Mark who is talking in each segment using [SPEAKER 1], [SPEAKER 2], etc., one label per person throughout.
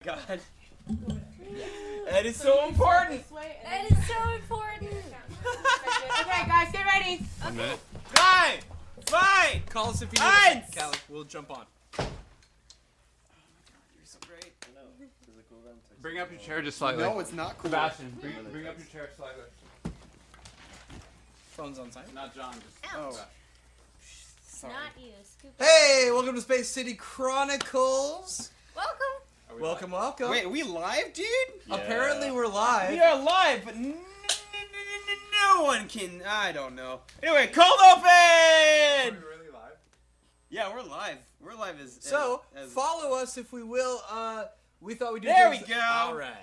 [SPEAKER 1] God. That is so important.
[SPEAKER 2] That is so important.
[SPEAKER 3] Okay, guys, get ready.
[SPEAKER 4] 1 minute.
[SPEAKER 1] Fine.
[SPEAKER 5] Call us if you
[SPEAKER 1] Fine.
[SPEAKER 5] need us. Callie, we'll jump on.
[SPEAKER 1] You're so great.
[SPEAKER 4] Bring up your chair just slightly.
[SPEAKER 6] No, it's not cool.
[SPEAKER 4] Sebastian, bring up your chair slightly.
[SPEAKER 1] Phone's on silent.
[SPEAKER 4] Not John, just
[SPEAKER 1] Oh.
[SPEAKER 4] Sebastian.
[SPEAKER 1] Sorry.
[SPEAKER 2] Not you. Scoop.
[SPEAKER 5] Hey, welcome to Space City Chronicles.
[SPEAKER 2] Welcome.
[SPEAKER 4] Are we
[SPEAKER 5] Welcome,
[SPEAKER 4] live?
[SPEAKER 5] welcome.
[SPEAKER 1] Wait, are we live, dude?
[SPEAKER 5] Apparently we're live.
[SPEAKER 1] We are live, but no one can. I don't know. Anyway, cold open.
[SPEAKER 4] Are we really live?
[SPEAKER 1] Yeah, we're live. We're live as.
[SPEAKER 5] So,
[SPEAKER 1] as
[SPEAKER 5] follow us if we will. We thought we'd do
[SPEAKER 1] There we
[SPEAKER 5] things-
[SPEAKER 1] go.
[SPEAKER 5] All right.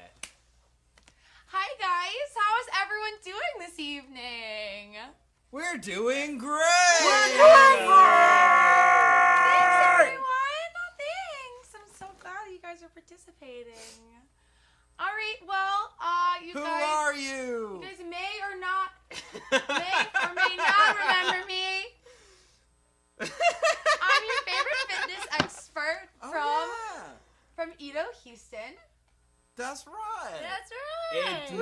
[SPEAKER 3] Hi, guys. How is everyone doing this evening?
[SPEAKER 5] We're doing great.
[SPEAKER 3] Thanks, everyone. Oh, thanks. I'm so glad you guys are participating. All right. Well, you
[SPEAKER 5] Who
[SPEAKER 3] guys.
[SPEAKER 5] are you?
[SPEAKER 3] You guys may or may not remember me. I'm your favorite fitness expert from Edo, Houston.
[SPEAKER 5] That's right.
[SPEAKER 2] That's right.
[SPEAKER 5] Woo!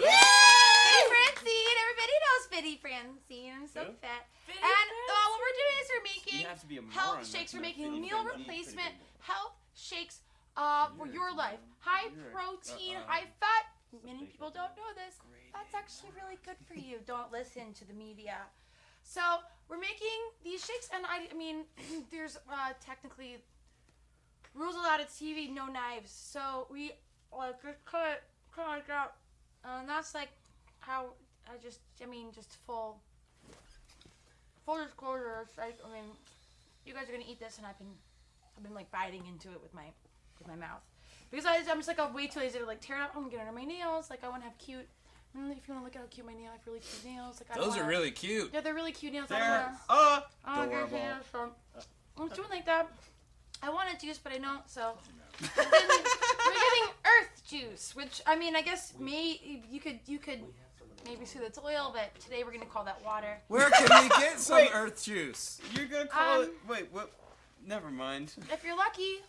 [SPEAKER 3] Yay! Fitty Francine. Everybody knows Fitty Francine. I'm so fit. And what we're doing is we're making
[SPEAKER 1] You have to be a moron
[SPEAKER 3] health
[SPEAKER 1] not
[SPEAKER 3] shakes.
[SPEAKER 1] to
[SPEAKER 3] We're
[SPEAKER 1] know
[SPEAKER 3] making
[SPEAKER 1] Fitty
[SPEAKER 3] meal
[SPEAKER 1] Francine.
[SPEAKER 3] replacement
[SPEAKER 1] Pretty good.
[SPEAKER 3] health shakes for your life. High protein, high fat. Many people don't know this. That's actually really good for you. Don't listen to the media. So we're making these shakes, and I mean, there's technically rules allowed at TV, no knives. So we just cut it like that, and that's like how just full disclosure. It's like, I mean, you guys are gonna eat this, and I've been like biting into it with my mouth because I'm just like I'm way too lazy to like tear it up. I'm gonna get it under my nails. Like I want to have cute. If you want to look at how cute my nails, I have really cute nails. Like
[SPEAKER 5] Those are really cute.
[SPEAKER 3] Yeah, they're really cute nails.
[SPEAKER 1] They're adorable.
[SPEAKER 3] I'm doing like that. I wanted juice, but I don't. So we're getting earth juice, which I mean, I guess you could maybe say that's oil, but today we're gonna call that water.
[SPEAKER 5] Where can we get some
[SPEAKER 1] Wait.
[SPEAKER 5] earth juice?
[SPEAKER 1] You're gonna call it. Wait, what? Never mind.
[SPEAKER 3] If you're lucky,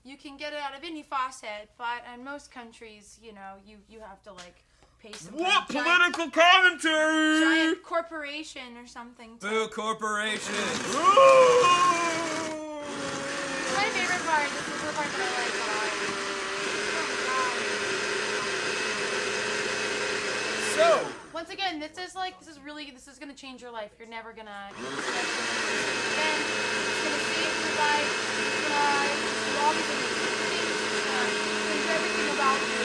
[SPEAKER 3] you can get it out of any faucet. But in most countries, you know, you have to like pay some
[SPEAKER 1] What
[SPEAKER 3] kind of
[SPEAKER 1] political commentary?
[SPEAKER 3] giant corporation or something.
[SPEAKER 5] Boo Corporation.
[SPEAKER 3] My favorite part. This is the part that I like a lot. Oh my God.
[SPEAKER 1] So,
[SPEAKER 3] Once again, this is gonna change your life. You're never gonna. Again, it's gonna save your life. It's gonna do all these amazing things. It's gonna change everything about you.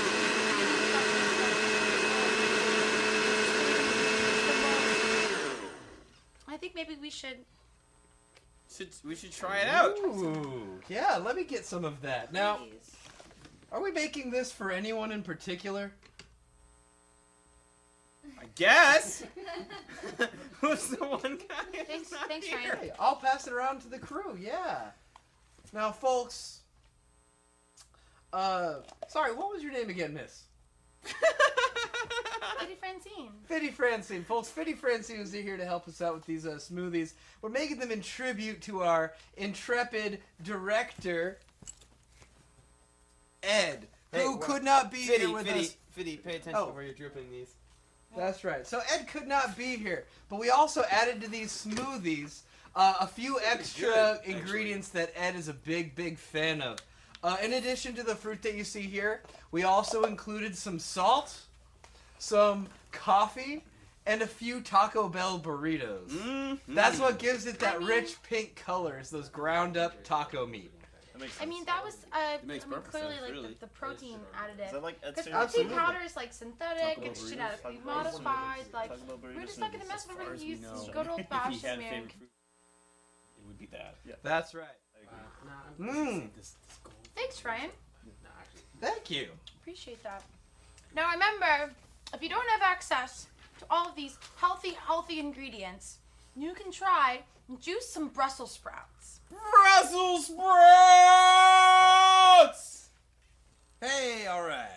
[SPEAKER 3] I think maybe we should.
[SPEAKER 1] we should try it out.
[SPEAKER 5] Ooh, yeah, let me get some of that. Now,
[SPEAKER 3] Please.
[SPEAKER 5] are we making this for anyone in particular?
[SPEAKER 1] I guess. Who's the one guy?
[SPEAKER 3] Thanks,
[SPEAKER 1] not
[SPEAKER 3] Ryan.
[SPEAKER 1] here?
[SPEAKER 5] Hey, I'll pass it around to the crew, yeah. Now, folks, sorry, what was your name again, miss?
[SPEAKER 3] Lady Francine.
[SPEAKER 5] Fitty Francine. Folks, Fitty Francine is here to help us out with these smoothies. We're making them in tribute to our intrepid director, Ed, who could not be here with us.
[SPEAKER 1] Fitty, pay attention
[SPEAKER 5] Oh.
[SPEAKER 1] where you're dripping these.
[SPEAKER 5] That's right. So Ed could not be here, but we also added to these smoothies a few extra ingredients that Ed is a big fan of. In addition to the fruit that you see here, we also included some salt, some coffee, and a few Taco Bell burritos. That's what gives it that rich pink color, is those ground up taco meat.
[SPEAKER 3] I mean, that was
[SPEAKER 1] makes perfect
[SPEAKER 3] clearly
[SPEAKER 1] sense,
[SPEAKER 3] like
[SPEAKER 1] really.
[SPEAKER 3] the protein additive.
[SPEAKER 6] Is that like Ed
[SPEAKER 3] Because
[SPEAKER 6] Castillo?
[SPEAKER 3] protein powder is like synthetic,
[SPEAKER 6] Taco Bell
[SPEAKER 3] it's
[SPEAKER 6] burritos,
[SPEAKER 3] genetically
[SPEAKER 6] Taco Bell
[SPEAKER 3] modified.
[SPEAKER 6] burritos,
[SPEAKER 3] Like
[SPEAKER 6] Taco Bell
[SPEAKER 3] we're just
[SPEAKER 6] burritos,
[SPEAKER 3] not gonna
[SPEAKER 6] and
[SPEAKER 3] mess with
[SPEAKER 6] as far as we
[SPEAKER 3] use
[SPEAKER 6] know,
[SPEAKER 3] good old
[SPEAKER 6] if he
[SPEAKER 3] fashioned
[SPEAKER 6] had
[SPEAKER 3] man.
[SPEAKER 6] favorite fruit, it would be that. Yeah.
[SPEAKER 5] That's right. Mmm.
[SPEAKER 3] Thanks, Ryan.
[SPEAKER 5] Thank you.
[SPEAKER 3] Appreciate that. Now remember, if you don't have access to all of these healthy ingredients, you can try and juice some Brussels sprouts.
[SPEAKER 1] Brussels sprouts!
[SPEAKER 5] Hey, all right.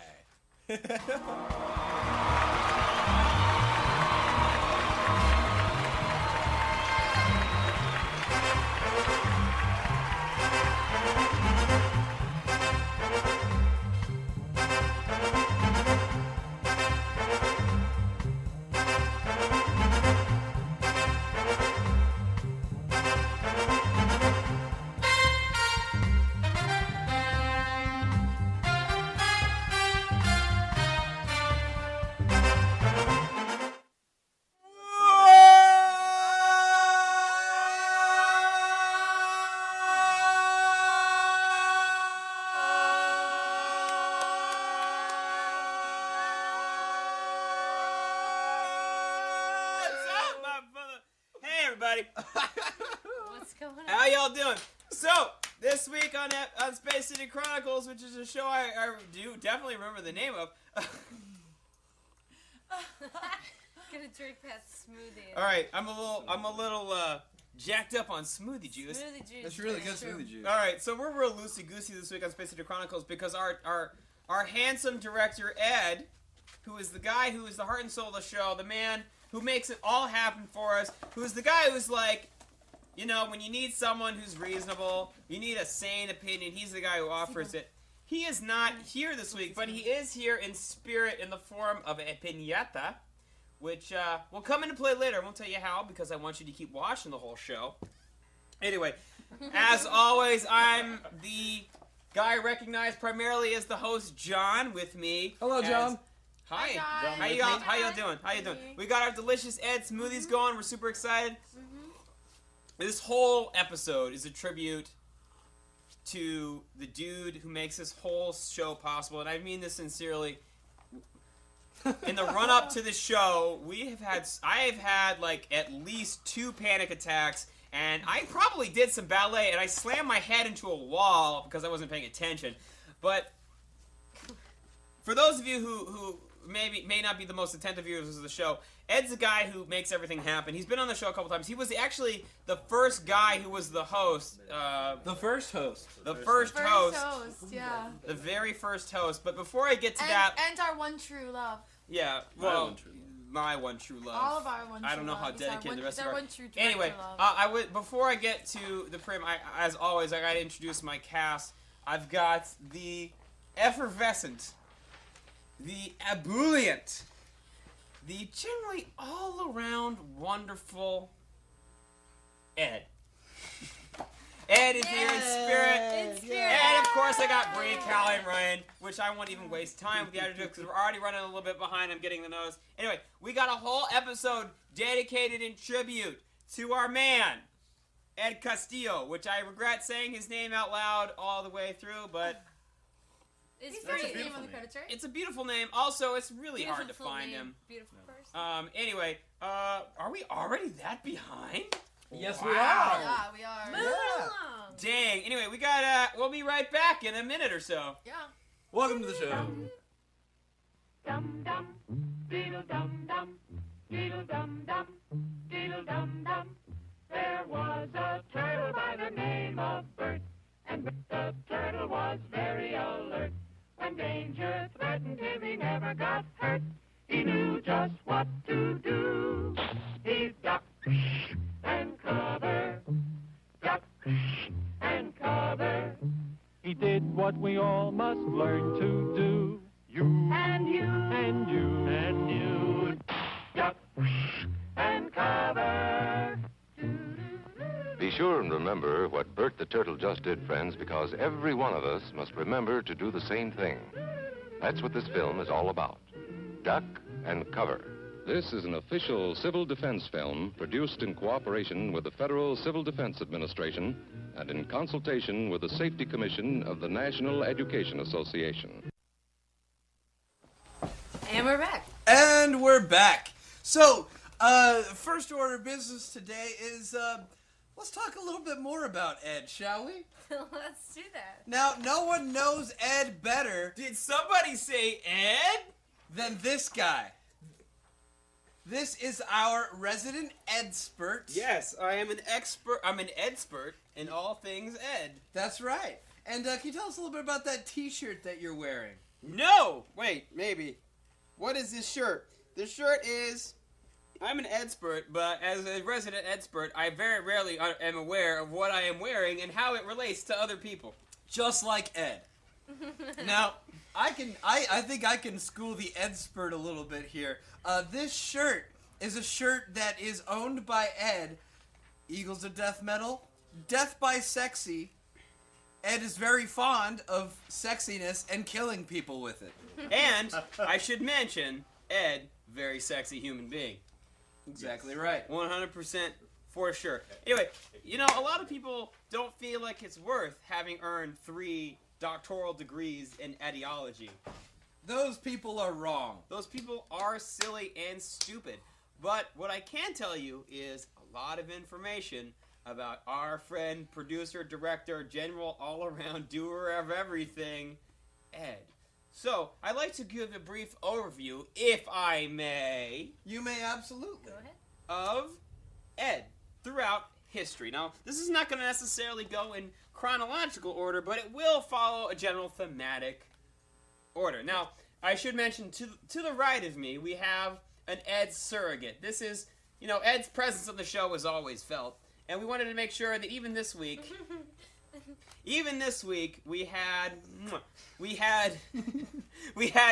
[SPEAKER 1] everybody.
[SPEAKER 2] What's going on?
[SPEAKER 1] How y'all doing? So, this week on Space City Chronicles, which is a show I do definitely remember the name of.
[SPEAKER 2] Gonna drink that smoothie.
[SPEAKER 1] All right, I'm a little jacked up on smoothie juice.
[SPEAKER 2] Smoothie juice.
[SPEAKER 5] That's really good
[SPEAKER 2] True.
[SPEAKER 5] smoothie juice.
[SPEAKER 1] All right, so we're real loosey-goosey this week on Space City Chronicles because our handsome director, Ed, who is the guy who is the heart and soul of the show, the man who makes it all happen for us, who's the guy who's like, you know, when you need someone who's reasonable, you need a sane opinion, he's the guy who offers it. He is not here this week, but he is here in spirit in the form of a piñata, which will come into play later. I won't tell you how because I want you to keep watching the whole show. Anyway, as always, I'm the guy recognized primarily as the host, John, with me.
[SPEAKER 5] Hello, John.
[SPEAKER 3] Hi,
[SPEAKER 1] Hi.
[SPEAKER 3] John.
[SPEAKER 1] How y'all doing? How you doing? We got our delicious Ed smoothies going. We're super excited. This whole episode is a tribute to the dude who makes this whole show possible, and I mean this sincerely. In the run-up to the show, I have had like at least 2 panic attacks, and I probably did some ballet, and I slammed my head into a wall because I wasn't paying attention. But for those of you who may not be the most attentive viewers of the show, Ed's the guy who makes everything happen. He's been on the show a couple times. He was actually the first guy who was the host.
[SPEAKER 5] The first host.
[SPEAKER 1] The first host.
[SPEAKER 3] Yeah.
[SPEAKER 1] The very first host. But before I get to that...
[SPEAKER 3] And our one true love.
[SPEAKER 1] Yeah, well, my one true love.
[SPEAKER 3] All of our one true love.
[SPEAKER 1] I don't know how dedicated the rest of our...
[SPEAKER 3] one true
[SPEAKER 1] Anyway,
[SPEAKER 3] love.
[SPEAKER 1] before I get to the prim, as always, I gotta introduce my cast. I've got the effervescent, the ebullient, the generally all-around wonderful Ed. Ed is here in spirit.
[SPEAKER 2] In spirit.
[SPEAKER 1] And of course I got Bree, Callie, and Ryan, which I won't even waste time with the attitude because we're already running a little bit behind. I'm getting the nose. Anyway, we got a whole episode dedicated in tribute to our man, Ed Castillo, which I regret saying his name out loud all the way through, but
[SPEAKER 2] It's
[SPEAKER 3] He's got
[SPEAKER 2] great.
[SPEAKER 3] his name on the credits, right?
[SPEAKER 1] it's a beautiful name. Also, it's really hard to
[SPEAKER 2] Beautiful
[SPEAKER 1] find
[SPEAKER 2] name,
[SPEAKER 1] him.
[SPEAKER 2] Beautiful person.
[SPEAKER 1] Anyway, are we already that behind?
[SPEAKER 5] Yes,
[SPEAKER 1] Wow.
[SPEAKER 5] we are.
[SPEAKER 3] Yeah, we are.
[SPEAKER 2] Moving along.
[SPEAKER 1] Dang. Anyway, we'll be right back in a minute or so.
[SPEAKER 3] Yeah.
[SPEAKER 5] Welcome to the show.
[SPEAKER 7] Dum dum, diddle dum dum, diddle dum dum, diddle dum dum. There was a turtle by the name of Bert, and the turtle was very alert. When danger threatened him, he never got hurt. He knew just what to do. He ducked and covered, ducked and covered. He did what we all must learn to do. You and you and you and you, duck and cover.
[SPEAKER 8] Be sure and remember what Bert the Turtle just did, friends, because every one of us must remember to do the same thing. That's what this film is all about. Duck and cover.
[SPEAKER 9] This is an official civil defense film produced in cooperation with the Federal Civil Defense Administration and in consultation with the Safety Commission of the National Education Association.
[SPEAKER 2] And we're back.
[SPEAKER 5] And we're back. So, first order of business today is, let's talk a little bit more about Ed, shall we?
[SPEAKER 2] Let's do that.
[SPEAKER 5] Now, no one knows Ed better
[SPEAKER 1] Did somebody say Ed?
[SPEAKER 5] than this guy. This is our resident Edspert.
[SPEAKER 1] Yes, I am an expert. I'm an Edspert in all things Ed.
[SPEAKER 5] That's right. And can you tell us a little bit about that T-shirt that you're wearing?
[SPEAKER 1] No! Wait, maybe. What is this shirt? This shirt is... I'm an Edspert, but as a resident Edspert, I very rarely am aware of what I am wearing and how it relates to other people.
[SPEAKER 5] Just like Ed. Now, I think I can school the Edspert a little bit here. This shirt is a shirt that is owned by Ed. Eagles of Death Metal, Death by Sexy. Ed is very fond of sexiness and killing people with it.
[SPEAKER 1] And I should mention, Ed, very sexy human being.
[SPEAKER 5] Exactly right.
[SPEAKER 1] 100% for sure. Anyway, you know, a lot of people don't feel like it's worth having earned 3 doctoral degrees in ideology.
[SPEAKER 5] Those people are wrong.
[SPEAKER 1] Those people are silly and stupid. But what I can tell you is a lot of information about our friend, producer, director, general, all-around doer of everything, Ed. So, I'd like to give a brief overview, if I may.
[SPEAKER 5] You may absolutely.
[SPEAKER 2] Go ahead.
[SPEAKER 1] Of Ed throughout history. Now, this is not going to necessarily go in chronological order, but it will follow a general thematic order. Now, I should mention, to the right of me, we have an Ed surrogate. This is, Ed's presence on the show was always felt, and we wanted to make sure that even this week, we had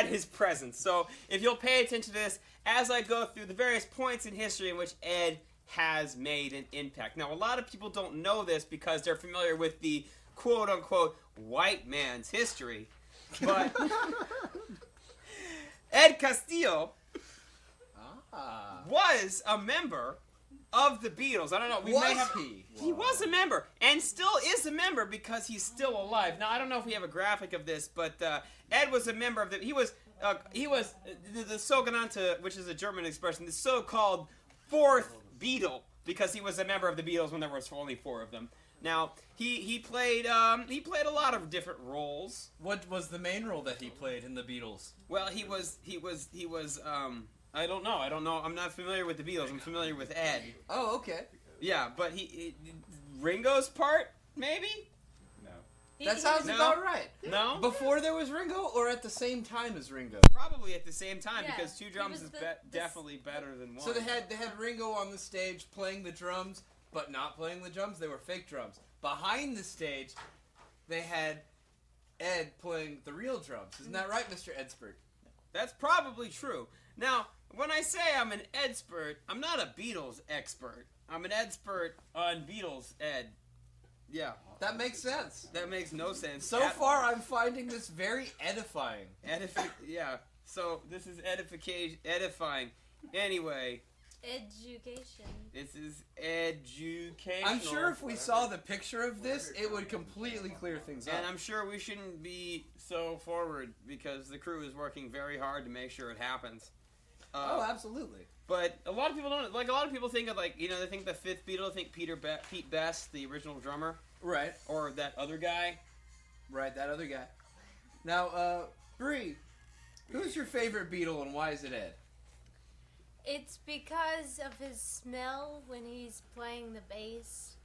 [SPEAKER 1] his presence. So, if you'll pay attention to this, as I go through the various points in history in which Ed has made an impact. Now, a lot of people don't know this because they're familiar with the quote-unquote white man's history, but Ed Castillo was a member of the Beatles. I don't know. He was a member, and still is a member because he's still alive. Now, I don't know if we have a graphic of this, but Ed was a member of the. He was the sogenannte, which is a German expression, the so-called fourth Beatle, because he was a member of the Beatles when there was only 4 of them. Now, he played a lot of different roles.
[SPEAKER 5] What was the main role that he played in the Beatles?
[SPEAKER 1] Well, he was I don't know. I'm not familiar with the Beatles. I'm familiar with Ed.
[SPEAKER 5] Oh, okay.
[SPEAKER 1] Yeah, but Ringo's part, maybe?
[SPEAKER 5] That sounds about right.
[SPEAKER 1] No?
[SPEAKER 5] Before there was Ringo, or at the same time as Ringo?
[SPEAKER 1] Probably at the same time,
[SPEAKER 2] Yeah,
[SPEAKER 1] because 2 drums is definitely better than 1.
[SPEAKER 5] So they had Ringo on the stage playing the drums, but not playing the drums. They were fake drums. Behind the stage, they had Ed playing the real drums. Isn't that right, Mr. Edspert?
[SPEAKER 1] That's probably true. Now, when I say I'm an Edspert, I'm not a Beatles expert. I'm an Edspert on Beatles Ed. Yeah.
[SPEAKER 5] That makes sense.
[SPEAKER 1] That makes no sense.
[SPEAKER 5] So far, I'm finding this very edifying.
[SPEAKER 1] Yeah. So this is edifying. Anyway.
[SPEAKER 2] Education.
[SPEAKER 1] This is educational.
[SPEAKER 5] I'm sure if we saw the picture of this, it would completely clear things up.
[SPEAKER 1] And I'm sure we shouldn't be so forward because the crew is working very hard to make sure it happens.
[SPEAKER 5] Oh, absolutely.
[SPEAKER 1] But a lot of people don't. Like, a lot of people think of, like, they think the 5th Beatle, think Pete Best, the original drummer.
[SPEAKER 5] Right.
[SPEAKER 1] Or that other guy.
[SPEAKER 5] Right, that other guy. Now, Bree, who's your favorite Beatle and why is it Ed?
[SPEAKER 2] It's because of his smell when he's playing the bass.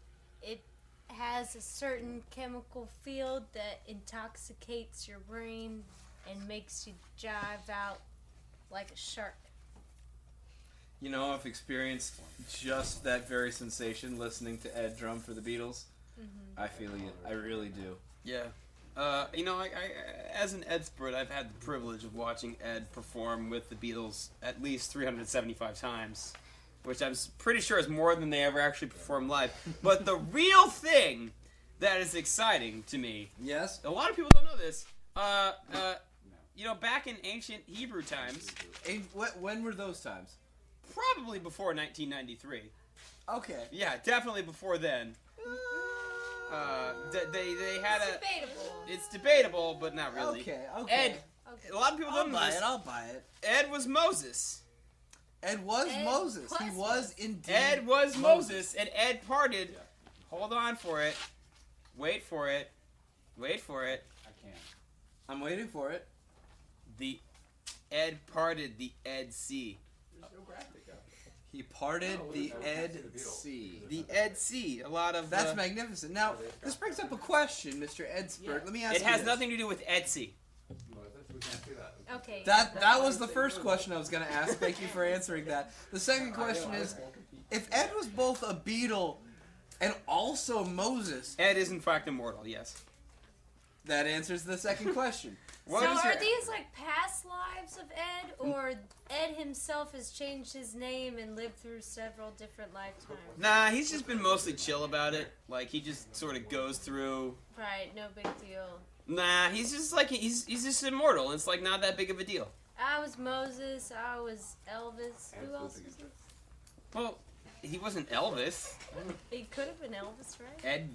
[SPEAKER 2] It has a certain chemical field that intoxicates your brain and makes you jive out like a shark.
[SPEAKER 5] I've experienced just that very sensation listening to Ed drum for the Beatles. Mm-hmm. I feel you. I really do.
[SPEAKER 1] Yeah. I as an Edspert, I've had the privilege of watching Ed perform with the Beatles at least 375 times, which I'm pretty sure is more than they ever actually performed live. But the real thing that is exciting to me,
[SPEAKER 5] yes,
[SPEAKER 1] a lot of people don't know this. Back in ancient Hebrew times.
[SPEAKER 5] When were those times?
[SPEAKER 1] Probably before 1993.
[SPEAKER 5] Okay.
[SPEAKER 1] Yeah, definitely before then. They had
[SPEAKER 2] debatable.
[SPEAKER 1] It's debatable, but not really.
[SPEAKER 5] Okay.
[SPEAKER 1] Ed. Okay. A lot of people don't know this.
[SPEAKER 5] I'll buy it.
[SPEAKER 1] Ed was Moses.
[SPEAKER 5] Ed was Moses. He was indeed.
[SPEAKER 1] Ed was Moses, and Ed parted. Yeah. Hold on for it. Wait for it. Wait for it.
[SPEAKER 4] I can't.
[SPEAKER 5] I'm waiting for it.
[SPEAKER 1] Ed parted the Ed Sea.
[SPEAKER 4] There's no graphic up.
[SPEAKER 5] He parted the Ed Sea.
[SPEAKER 1] The Ed Sea. A lot of.
[SPEAKER 5] That's magnificent. Now, this brings up a question, Mr. Edspert. Yeah. Let me ask you.
[SPEAKER 1] It has nothing to do with Etsy.
[SPEAKER 4] We can't see that.
[SPEAKER 2] Okay.
[SPEAKER 5] That was the first question I was going to ask. Thank you for answering that. The second question is, if Ed was both a Beatle and also Moses...
[SPEAKER 1] Ed is in fact immortal, yes.
[SPEAKER 5] That answers the second question.
[SPEAKER 2] So are these like past lives of Ed, or Ed himself has changed his name and lived through several different lifetimes?
[SPEAKER 1] Nah, he's just been mostly chill about it. Like, he just sort of goes through...
[SPEAKER 2] Right, no big deal.
[SPEAKER 1] Nah, he's just like, he's just immortal. It's like not that big of a deal.
[SPEAKER 2] I was Moses, I was Elvis. Who else was he?
[SPEAKER 1] Well, he wasn't Elvis.
[SPEAKER 2] He could have been Elvis, right?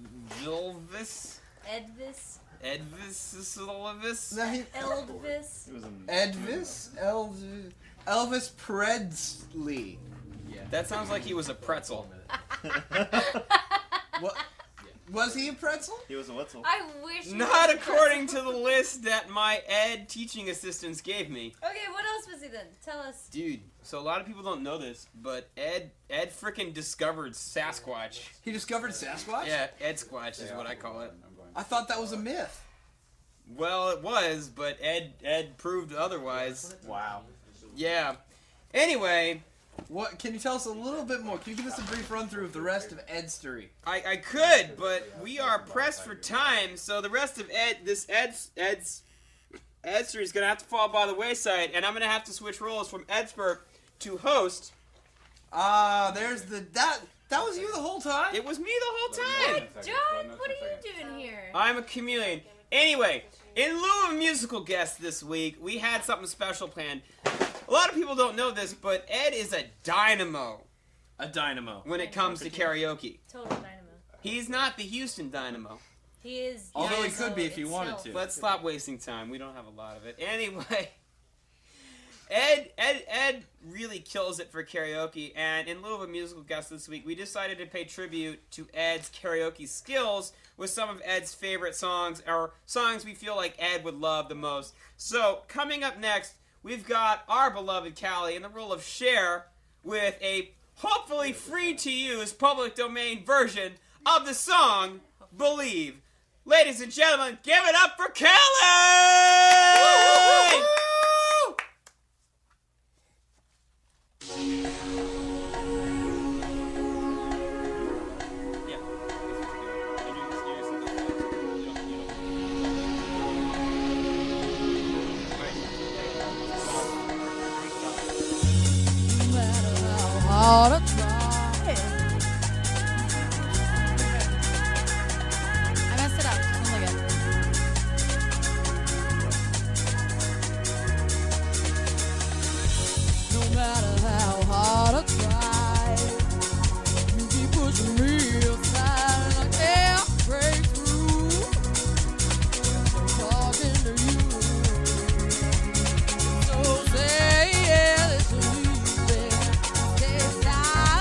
[SPEAKER 1] Elvis?
[SPEAKER 2] Edvis?
[SPEAKER 1] Edvis? Elvis?
[SPEAKER 5] No,
[SPEAKER 2] Elvis?
[SPEAKER 5] Elvis Presley.
[SPEAKER 1] Yeah. That sounds like he was a pretzel.
[SPEAKER 5] What? Was he a pretzel?
[SPEAKER 6] He was a Wetzel.
[SPEAKER 2] I wish. he
[SPEAKER 1] Not
[SPEAKER 2] was a
[SPEAKER 1] according to
[SPEAKER 2] pretzel.
[SPEAKER 1] the list that my Ed teaching assistants gave me.
[SPEAKER 2] Okay, what else was he then? Tell us.
[SPEAKER 1] Dude, so a lot of people don't know this, but Ed frickin' discovered Sasquatch.
[SPEAKER 5] He discovered Sasquatch?
[SPEAKER 1] Yeah, Ed Squatch is what I call it.
[SPEAKER 5] I thought that was a myth.
[SPEAKER 1] Well, it was, but Ed proved otherwise.
[SPEAKER 6] Wow.
[SPEAKER 1] Yeah. Anyway,
[SPEAKER 5] What? Can you tell us a little bit more? Can you give us a brief run through of the rest of Ed's story?
[SPEAKER 1] I could, but we are pressed for time, so the rest of Ed's story is gonna have to fall by the wayside, and I'm gonna have to switch roles from expert to host.
[SPEAKER 5] There's the that was you the whole time.
[SPEAKER 1] It was me the whole time.
[SPEAKER 2] John, what are you doing here?
[SPEAKER 1] I'm a chameleon. Anyway, in lieu of musical guests this week, we had something special planned. A lot of people don't know this, but Ed is a dynamo
[SPEAKER 6] A dynamo.
[SPEAKER 1] when it comes to karaoke.
[SPEAKER 2] Total dynamo.
[SPEAKER 1] He's not the Houston Dynamo.
[SPEAKER 2] He is.
[SPEAKER 5] Although he
[SPEAKER 2] dynamo
[SPEAKER 5] could be if he wanted
[SPEAKER 2] itself.
[SPEAKER 5] to.
[SPEAKER 1] Let's stop wasting time. We don't have a lot of it. Anyway, Ed really kills it for karaoke, and in lieu of a musical guest this week, we decided to pay tribute to Ed's karaoke skills with some of Ed's favorite songs, or songs we feel like Ed would love the most. So, coming up next, we've got our beloved Callie in the role of Cher with a hopefully free-to-use public domain version of the song Believe. Ladies and gentlemen, give it up for Callie!
[SPEAKER 10] Hard to try. I messed it up. Sounds like it. No matter how hard I try, you keep pushing me aside, and I can't break through. Talking to you, so say yeah, it's easy. Stay silent.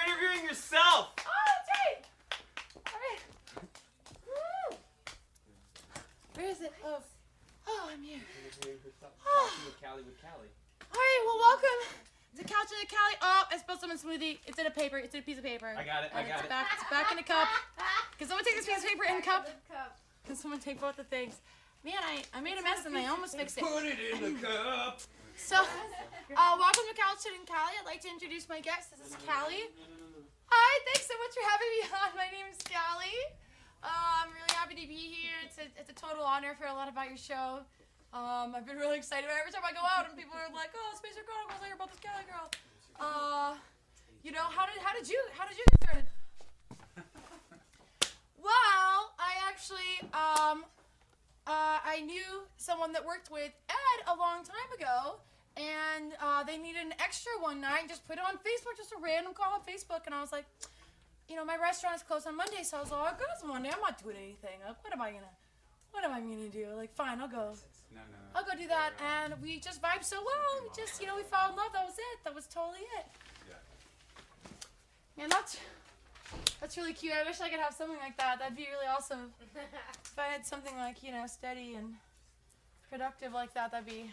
[SPEAKER 1] interviewing yourself.
[SPEAKER 3] Oh, that's right. All right. Woo. Where is it? Oh, I'm here.
[SPEAKER 1] Callie with Callie.
[SPEAKER 3] All right, well, welcome to Couch in the Cali. Oh, I spilled some in smoothie. It's in a paper. It's in a piece of paper.
[SPEAKER 1] I got it.
[SPEAKER 3] It's back in a cup. Can someone take this piece of paper and cup? Can someone take both the things? Man, I made a mess and I almost fixed it.
[SPEAKER 1] Put it in the cup.
[SPEAKER 3] So, welcome to Couch in Cali. I'd like to introduce my guest. This is Callie. Hi, thanks so much for having me on. My name is Callie. I'm really happy to be here. It's a total honor for a lot about your show. I've been really excited every time I go out and people are like, "Oh, Spacer Chronicles, I hear about this Callie girl." You know, how did you get started? Well, I actually I knew someone that worked with Ed a long time ago, and they needed an extra one night and just put it on Facebook, just a random call on Facebook, and I was like, you know, my restaurant is closed on Monday, so I was like, oh, it's Monday, I'm not doing anything. Like, what am I gonna do? Like, fine, I'll go. I'll go do that, and we just vibed so well. We just, you know, we fell in love. That was it. That was totally it. Man, that's really cute. I wish I could have something like that. That'd be really awesome. If I had something like, you know, steady and productive like that, that'd be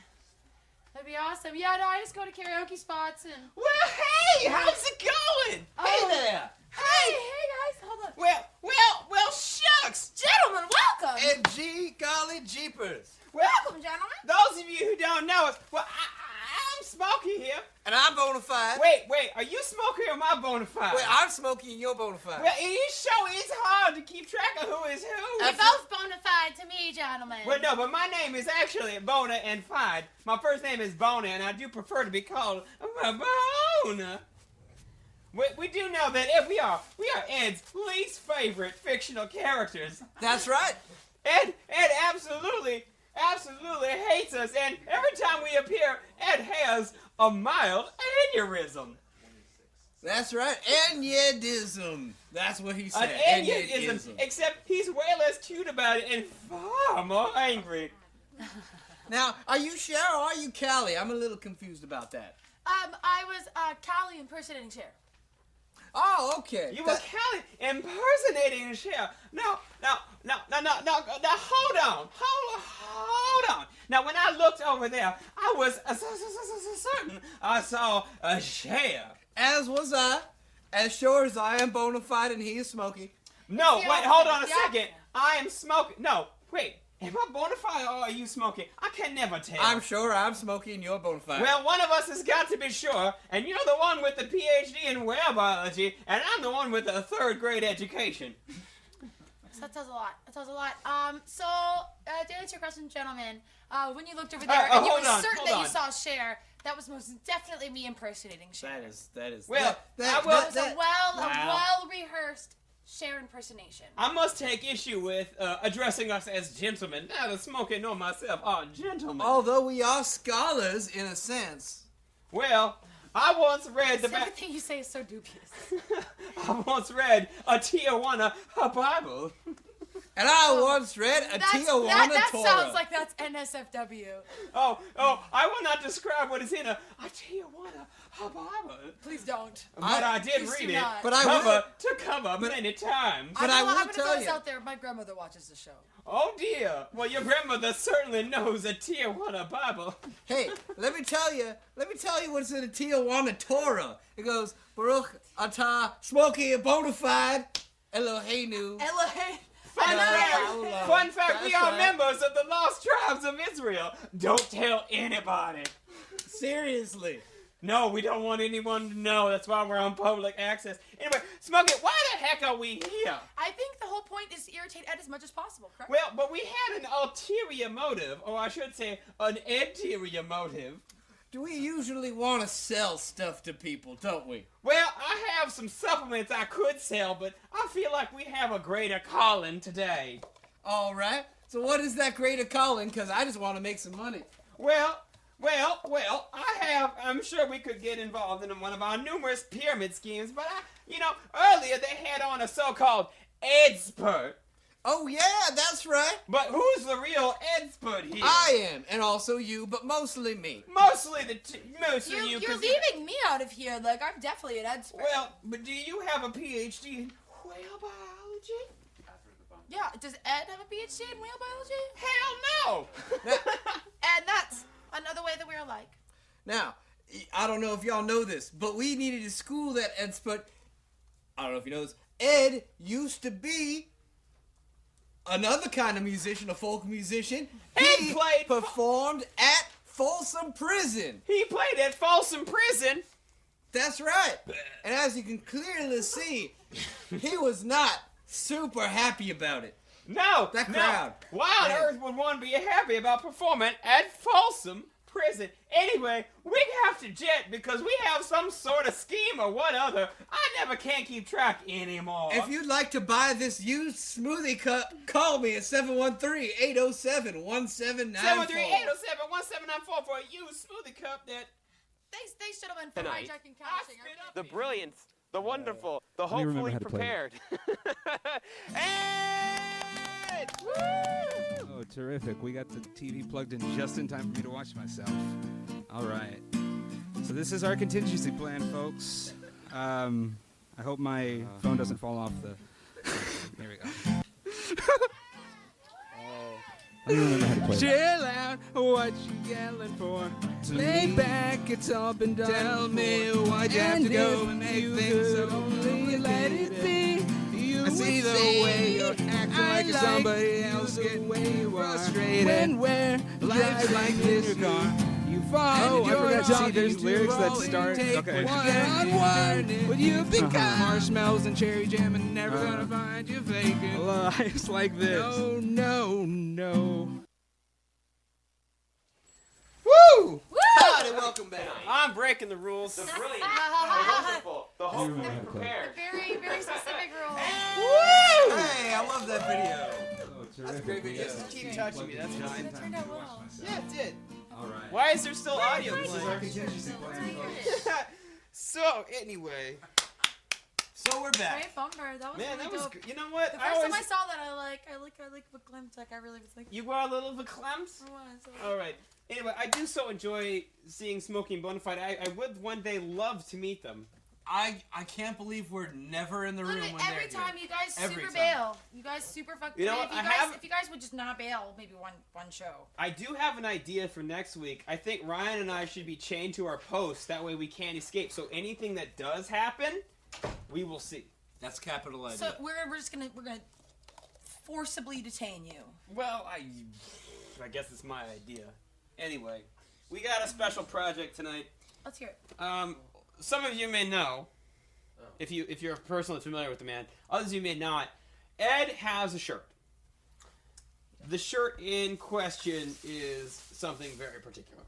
[SPEAKER 3] awesome. Yeah, no, I just go to karaoke spots and.
[SPEAKER 1] Well, hey, how's it going?
[SPEAKER 3] Oh.
[SPEAKER 1] Hey there.
[SPEAKER 3] Hey guys, hold on.
[SPEAKER 1] Well, shucks.
[SPEAKER 3] Gentlemen, welcome.
[SPEAKER 5] And golly jeepers.
[SPEAKER 3] Welcome, gentlemen.
[SPEAKER 1] Those of you who don't know us, well, I'm Smokey here.
[SPEAKER 5] And I'm Bonafide.
[SPEAKER 1] Wait, are you Smokey or am I Bonafide?
[SPEAKER 5] Wait, I'm Smokey and you're Bonafide.
[SPEAKER 1] Well, it show is hard to keep track of who is who.
[SPEAKER 3] You're both bona fide to me, gentlemen.
[SPEAKER 1] Well, no, but my name is actually Bona and Fide. My first name is Bona, and I do prefer to be called Bona. We do know that we are Ed's least favorite fictional characters.
[SPEAKER 5] That's right.
[SPEAKER 1] Ed absolutely hates us, and every time we appear, Ed has a mild aneurysm.
[SPEAKER 5] That's right. Aneurysm. That's what he said.
[SPEAKER 1] An aneurysm, except he's way less cute about it and far more angry.
[SPEAKER 5] Now, are you Cher or are you Callie? I'm a little confused about that.
[SPEAKER 3] I was Callie impersonating Cher.
[SPEAKER 5] Oh, okay.
[SPEAKER 1] You were Callie impersonating Cher. No, hold on. Now, when I looked over there, I was certain I saw a Cher.
[SPEAKER 5] As was I. As sure as I am bona fide and he is Smokey.
[SPEAKER 1] No, wait, hold on a second. I am Smokey. No, wait. Am I bona fide or are you Smokey? I can never tell.
[SPEAKER 5] I'm sure I'm Smokey and you're bona fide.
[SPEAKER 1] Well, one of us has got to be sure, and you're the one with the PhD in whale biology, and I'm the one with a 3rd grade education.
[SPEAKER 3] So that tells a lot. So, to answer your question, gentlemen, when you looked over there and you were certain that you saw Cher, that was most definitely me impersonating Cher.
[SPEAKER 5] That is.
[SPEAKER 1] Well,
[SPEAKER 3] It was a well-rehearsed Cher impersonation.
[SPEAKER 1] I must take issue with addressing us as gentlemen. Neither Smokey nor myself are gentlemen.
[SPEAKER 5] Although we are scholars in a sense.
[SPEAKER 1] Well, I once read
[SPEAKER 3] Everything you say is so dubious.
[SPEAKER 1] I once read a Tijuana Bible.
[SPEAKER 5] And I once read a Tijuana
[SPEAKER 3] that
[SPEAKER 5] Torah.
[SPEAKER 3] sounds like that's NSFW.
[SPEAKER 1] Oh, I will not describe what is in a Tijuana Bible.
[SPEAKER 3] Please don't.
[SPEAKER 1] But I did
[SPEAKER 3] Please
[SPEAKER 1] read
[SPEAKER 3] do
[SPEAKER 1] it
[SPEAKER 3] not.
[SPEAKER 5] But I
[SPEAKER 1] cover many times.
[SPEAKER 5] But I will
[SPEAKER 3] I'm gonna
[SPEAKER 5] tell
[SPEAKER 3] throw this
[SPEAKER 5] you.
[SPEAKER 3] out there. My grandmother watches the show.
[SPEAKER 1] Oh dear. Well, your grandmother certainly knows a Tijuana Bible.
[SPEAKER 5] Hey, let me tell you what's in the Tijuana Torah. It goes, Baruch atah Smokey bona fide Eloheinu.
[SPEAKER 3] Elohim.
[SPEAKER 1] Fun fact, we
[SPEAKER 5] That's
[SPEAKER 1] are
[SPEAKER 5] right.
[SPEAKER 1] members of the lost tribes of Israel. Don't tell anybody.
[SPEAKER 5] Seriously.
[SPEAKER 1] No, we don't want anyone to know. That's why we're on public access. Anyway, Smokey, why the heck are we here?
[SPEAKER 3] I think the whole point is to irritate Ed as much as possible, correct?
[SPEAKER 1] Well, but we had an ulterior motive, or I should say, an interior motive.
[SPEAKER 5] We usually want to sell stuff to people, don't we?
[SPEAKER 1] Well, I have some supplements I could sell, but I feel like we have a greater calling today.
[SPEAKER 5] All right. So what is that greater calling? Because I just want to make some money.
[SPEAKER 1] Well, I'm sure we could get involved in one of our numerous pyramid schemes, but earlier they had on a so-called Edspert.
[SPEAKER 5] Oh yeah, that's right.
[SPEAKER 1] But who's the real Edspud here?
[SPEAKER 5] I am, and also you, but mostly me.
[SPEAKER 1] Mostly mostly
[SPEAKER 3] You're
[SPEAKER 1] you. 'Cause
[SPEAKER 3] leaving me out of here. Like, I'm definitely an expert.
[SPEAKER 1] Well, but do you have a PhD in whale biology?
[SPEAKER 3] Yeah, does Ed have a PhD in whale biology?
[SPEAKER 1] Hell no!
[SPEAKER 3] And that's another way that we're alike.
[SPEAKER 5] Now, I don't know if y'all know this, but we needed to school that Edspud. I don't know if you know this. Ed used to be another kind of musician, a folk musician. He performed at Folsom Prison.
[SPEAKER 1] He played at Folsom Prison?
[SPEAKER 5] That's right. And as you can clearly see, he was not super happy about it.
[SPEAKER 1] No!
[SPEAKER 5] That crowd.
[SPEAKER 1] Why on earth would one be happy about performing at Folsom Prison? Anyway, we have to jet because we have some sort of scheme or what other. I never can keep track anymore.
[SPEAKER 5] If you'd like to buy this used smoothie cup, call me at 713-807-1794.
[SPEAKER 1] 713-807-1794 for a used smoothie cup that...
[SPEAKER 3] Thanks, gentlemen, for
[SPEAKER 1] Tonight.
[SPEAKER 3] hijacking
[SPEAKER 1] I
[SPEAKER 3] counting.
[SPEAKER 1] spit up the brilliance, the wonderful, the
[SPEAKER 6] I don't even
[SPEAKER 1] hopefully
[SPEAKER 6] remember how to play
[SPEAKER 1] prepared. Ed! Woo!
[SPEAKER 11] Oh, terrific. We got the TV plugged in just in time for me to watch myself. All right. So this is our contingency plan, folks. I hope my phone doesn't fall off the... There we go. I don't remember how to play. Chill out, what you yelling for? Lay back, it's all been done. Tell me why'd you have to go and make things so only let it be. I see the way you're acting like you're somebody else, getting frustrated. When we're life's like this, your car, you find your I forgot to see there's lyrics that start. Okay. What you become? Marshmallows and cherry jam and never gonna find you faking. Life's like this. No.
[SPEAKER 5] Woo! Howdy, welcome back.
[SPEAKER 1] I'm breaking the rules. The brilliant, the wonderful, the hopefully prepared.
[SPEAKER 3] Very, very specific rules.
[SPEAKER 1] Woo!
[SPEAKER 5] Hey, I love that video.
[SPEAKER 11] That's
[SPEAKER 5] a great video.
[SPEAKER 1] Just keep touching me, that's fine.
[SPEAKER 3] That turned out well.
[SPEAKER 1] Yeah, it did.
[SPEAKER 11] All right.
[SPEAKER 1] Why is there still audio
[SPEAKER 11] This is our
[SPEAKER 1] playing?
[SPEAKER 11] contingency plan, folks.
[SPEAKER 1] So, anyway.
[SPEAKER 5] So we're back.
[SPEAKER 3] Great bumper. That was
[SPEAKER 1] Man,
[SPEAKER 3] really
[SPEAKER 1] that was
[SPEAKER 3] dope.
[SPEAKER 1] good. You know what?
[SPEAKER 3] The first time I saw that, I like the glimpse. Like, I really was like,
[SPEAKER 1] You were a little verklempt?
[SPEAKER 3] I was.
[SPEAKER 1] Alright. Anyway, I do so enjoy seeing Smokey and Bonafide. I would one day love to meet them.
[SPEAKER 5] I can't believe we're never in the room when
[SPEAKER 3] Every
[SPEAKER 5] they're
[SPEAKER 3] time
[SPEAKER 5] here.
[SPEAKER 3] you guys
[SPEAKER 5] Every
[SPEAKER 3] super
[SPEAKER 5] time.
[SPEAKER 3] bail. You guys super fucking.
[SPEAKER 1] You know what?
[SPEAKER 3] If you guys would just not bail, maybe one show.
[SPEAKER 1] I do have an idea for next week. I think Ryan and I should be chained to our posts. That way we can't escape. So anything that does happen, we will see.
[SPEAKER 5] That's capital idea.
[SPEAKER 3] So we're gonna forcibly detain you.
[SPEAKER 1] Well, I guess it's my idea. Anyway, we got a special project tonight.
[SPEAKER 3] Let's hear it.
[SPEAKER 1] Some of you may know, if you're personally familiar with the man. Others of you may not. Ed has a shirt. The shirt in question is something very particular.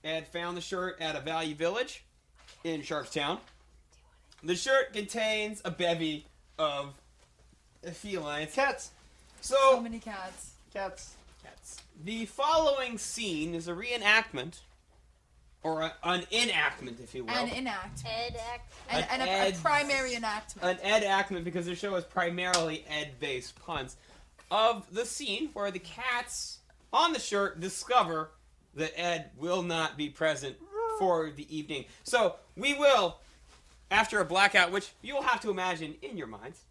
[SPEAKER 1] Ed found the shirt at a Value Village in Sharkstown. The shirt contains a bevy of felines.
[SPEAKER 5] Cats.
[SPEAKER 3] So many cats.
[SPEAKER 5] Cats.
[SPEAKER 1] The following scene is a reenactment, or an enactment, if you will.
[SPEAKER 3] An enact.
[SPEAKER 2] Ed act.
[SPEAKER 3] And a primary enactment.
[SPEAKER 1] An Ed-actment, because the show is primarily Ed-based puns, of the scene where the cats on the shirt discover that Ed will not be present for the evening. So we will, after a blackout, which you will have to imagine in your minds,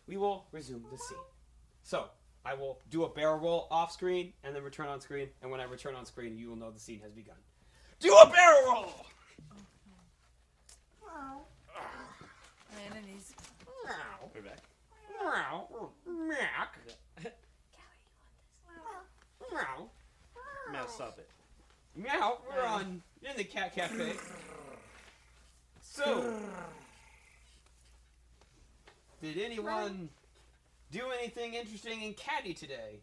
[SPEAKER 1] we will resume the scene. So I will do a barrel roll off screen and then return on screen, and when I return on screen, you will know the scene has begun. Do a barrel roll!
[SPEAKER 3] And he's...
[SPEAKER 5] We're back. Now stop it.
[SPEAKER 1] Meow, we're on in the Cat Cafe. So, did anyone do anything interesting in Caddy today?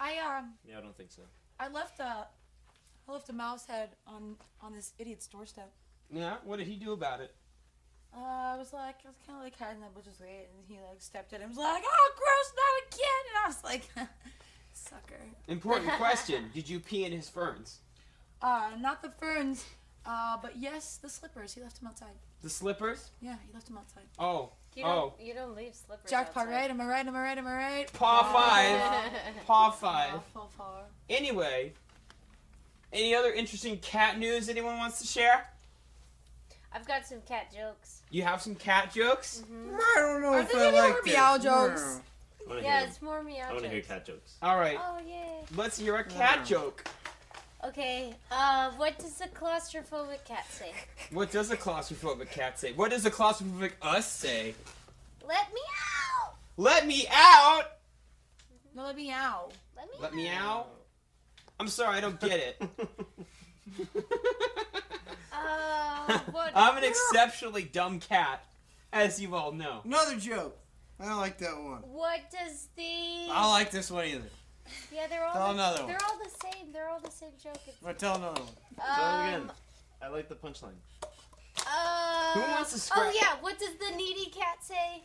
[SPEAKER 5] Yeah, I don't think so.
[SPEAKER 3] I left a mouse head on this idiot's doorstep.
[SPEAKER 1] Yeah, what did he do about it?
[SPEAKER 3] I was kind of like hiding that bushes way, and he like stepped in and was like, "Oh, gross, not again!" And I was like, "Sucker."
[SPEAKER 1] Important question. Did you pee in his ferns?
[SPEAKER 3] Not the ferns, but yes, the slippers. He left them outside.
[SPEAKER 1] The slippers?
[SPEAKER 3] Yeah, he left them outside.
[SPEAKER 1] Oh,
[SPEAKER 2] You don't leave slippers
[SPEAKER 3] Jackpot,
[SPEAKER 2] outside.
[SPEAKER 3] right? Am I right? Am I right? Am I right?
[SPEAKER 1] Paw 5. Paw 5.
[SPEAKER 3] Far.
[SPEAKER 1] Anyway, any other interesting cat news anyone wants to share?
[SPEAKER 2] I've got some cat jokes.
[SPEAKER 1] You have some cat jokes?
[SPEAKER 5] I don't know
[SPEAKER 3] Are
[SPEAKER 5] if
[SPEAKER 3] there
[SPEAKER 5] I
[SPEAKER 3] any
[SPEAKER 5] like
[SPEAKER 3] more
[SPEAKER 5] this.
[SPEAKER 3] meow jokes?
[SPEAKER 2] Yeah, it's more meow
[SPEAKER 6] I want to hear
[SPEAKER 2] jokes.
[SPEAKER 6] cat jokes.
[SPEAKER 1] All right,
[SPEAKER 2] Oh, yay.
[SPEAKER 1] let's hear a cat joke.
[SPEAKER 2] Okay, what does a claustrophobic cat say?
[SPEAKER 1] What does a claustrophobic cat say? What does a claustrophobic us say?
[SPEAKER 2] Let me out!
[SPEAKER 1] Let me out!
[SPEAKER 3] No, let me out.
[SPEAKER 1] Let me out? I'm sorry, I don't get it.
[SPEAKER 2] What?
[SPEAKER 1] I'm an exceptionally dumb cat, as you all know.
[SPEAKER 5] Another joke. I don't like that one.
[SPEAKER 2] What does the...
[SPEAKER 5] I don't like this one either.
[SPEAKER 2] Yeah, they're all
[SPEAKER 5] Tell another one.
[SPEAKER 2] They're all the same. They're all the same joke.
[SPEAKER 5] Tell another one.
[SPEAKER 6] Tell it again. I like the punchline.
[SPEAKER 1] Who wants to scratch?
[SPEAKER 2] Oh yeah, what does the needy cat say?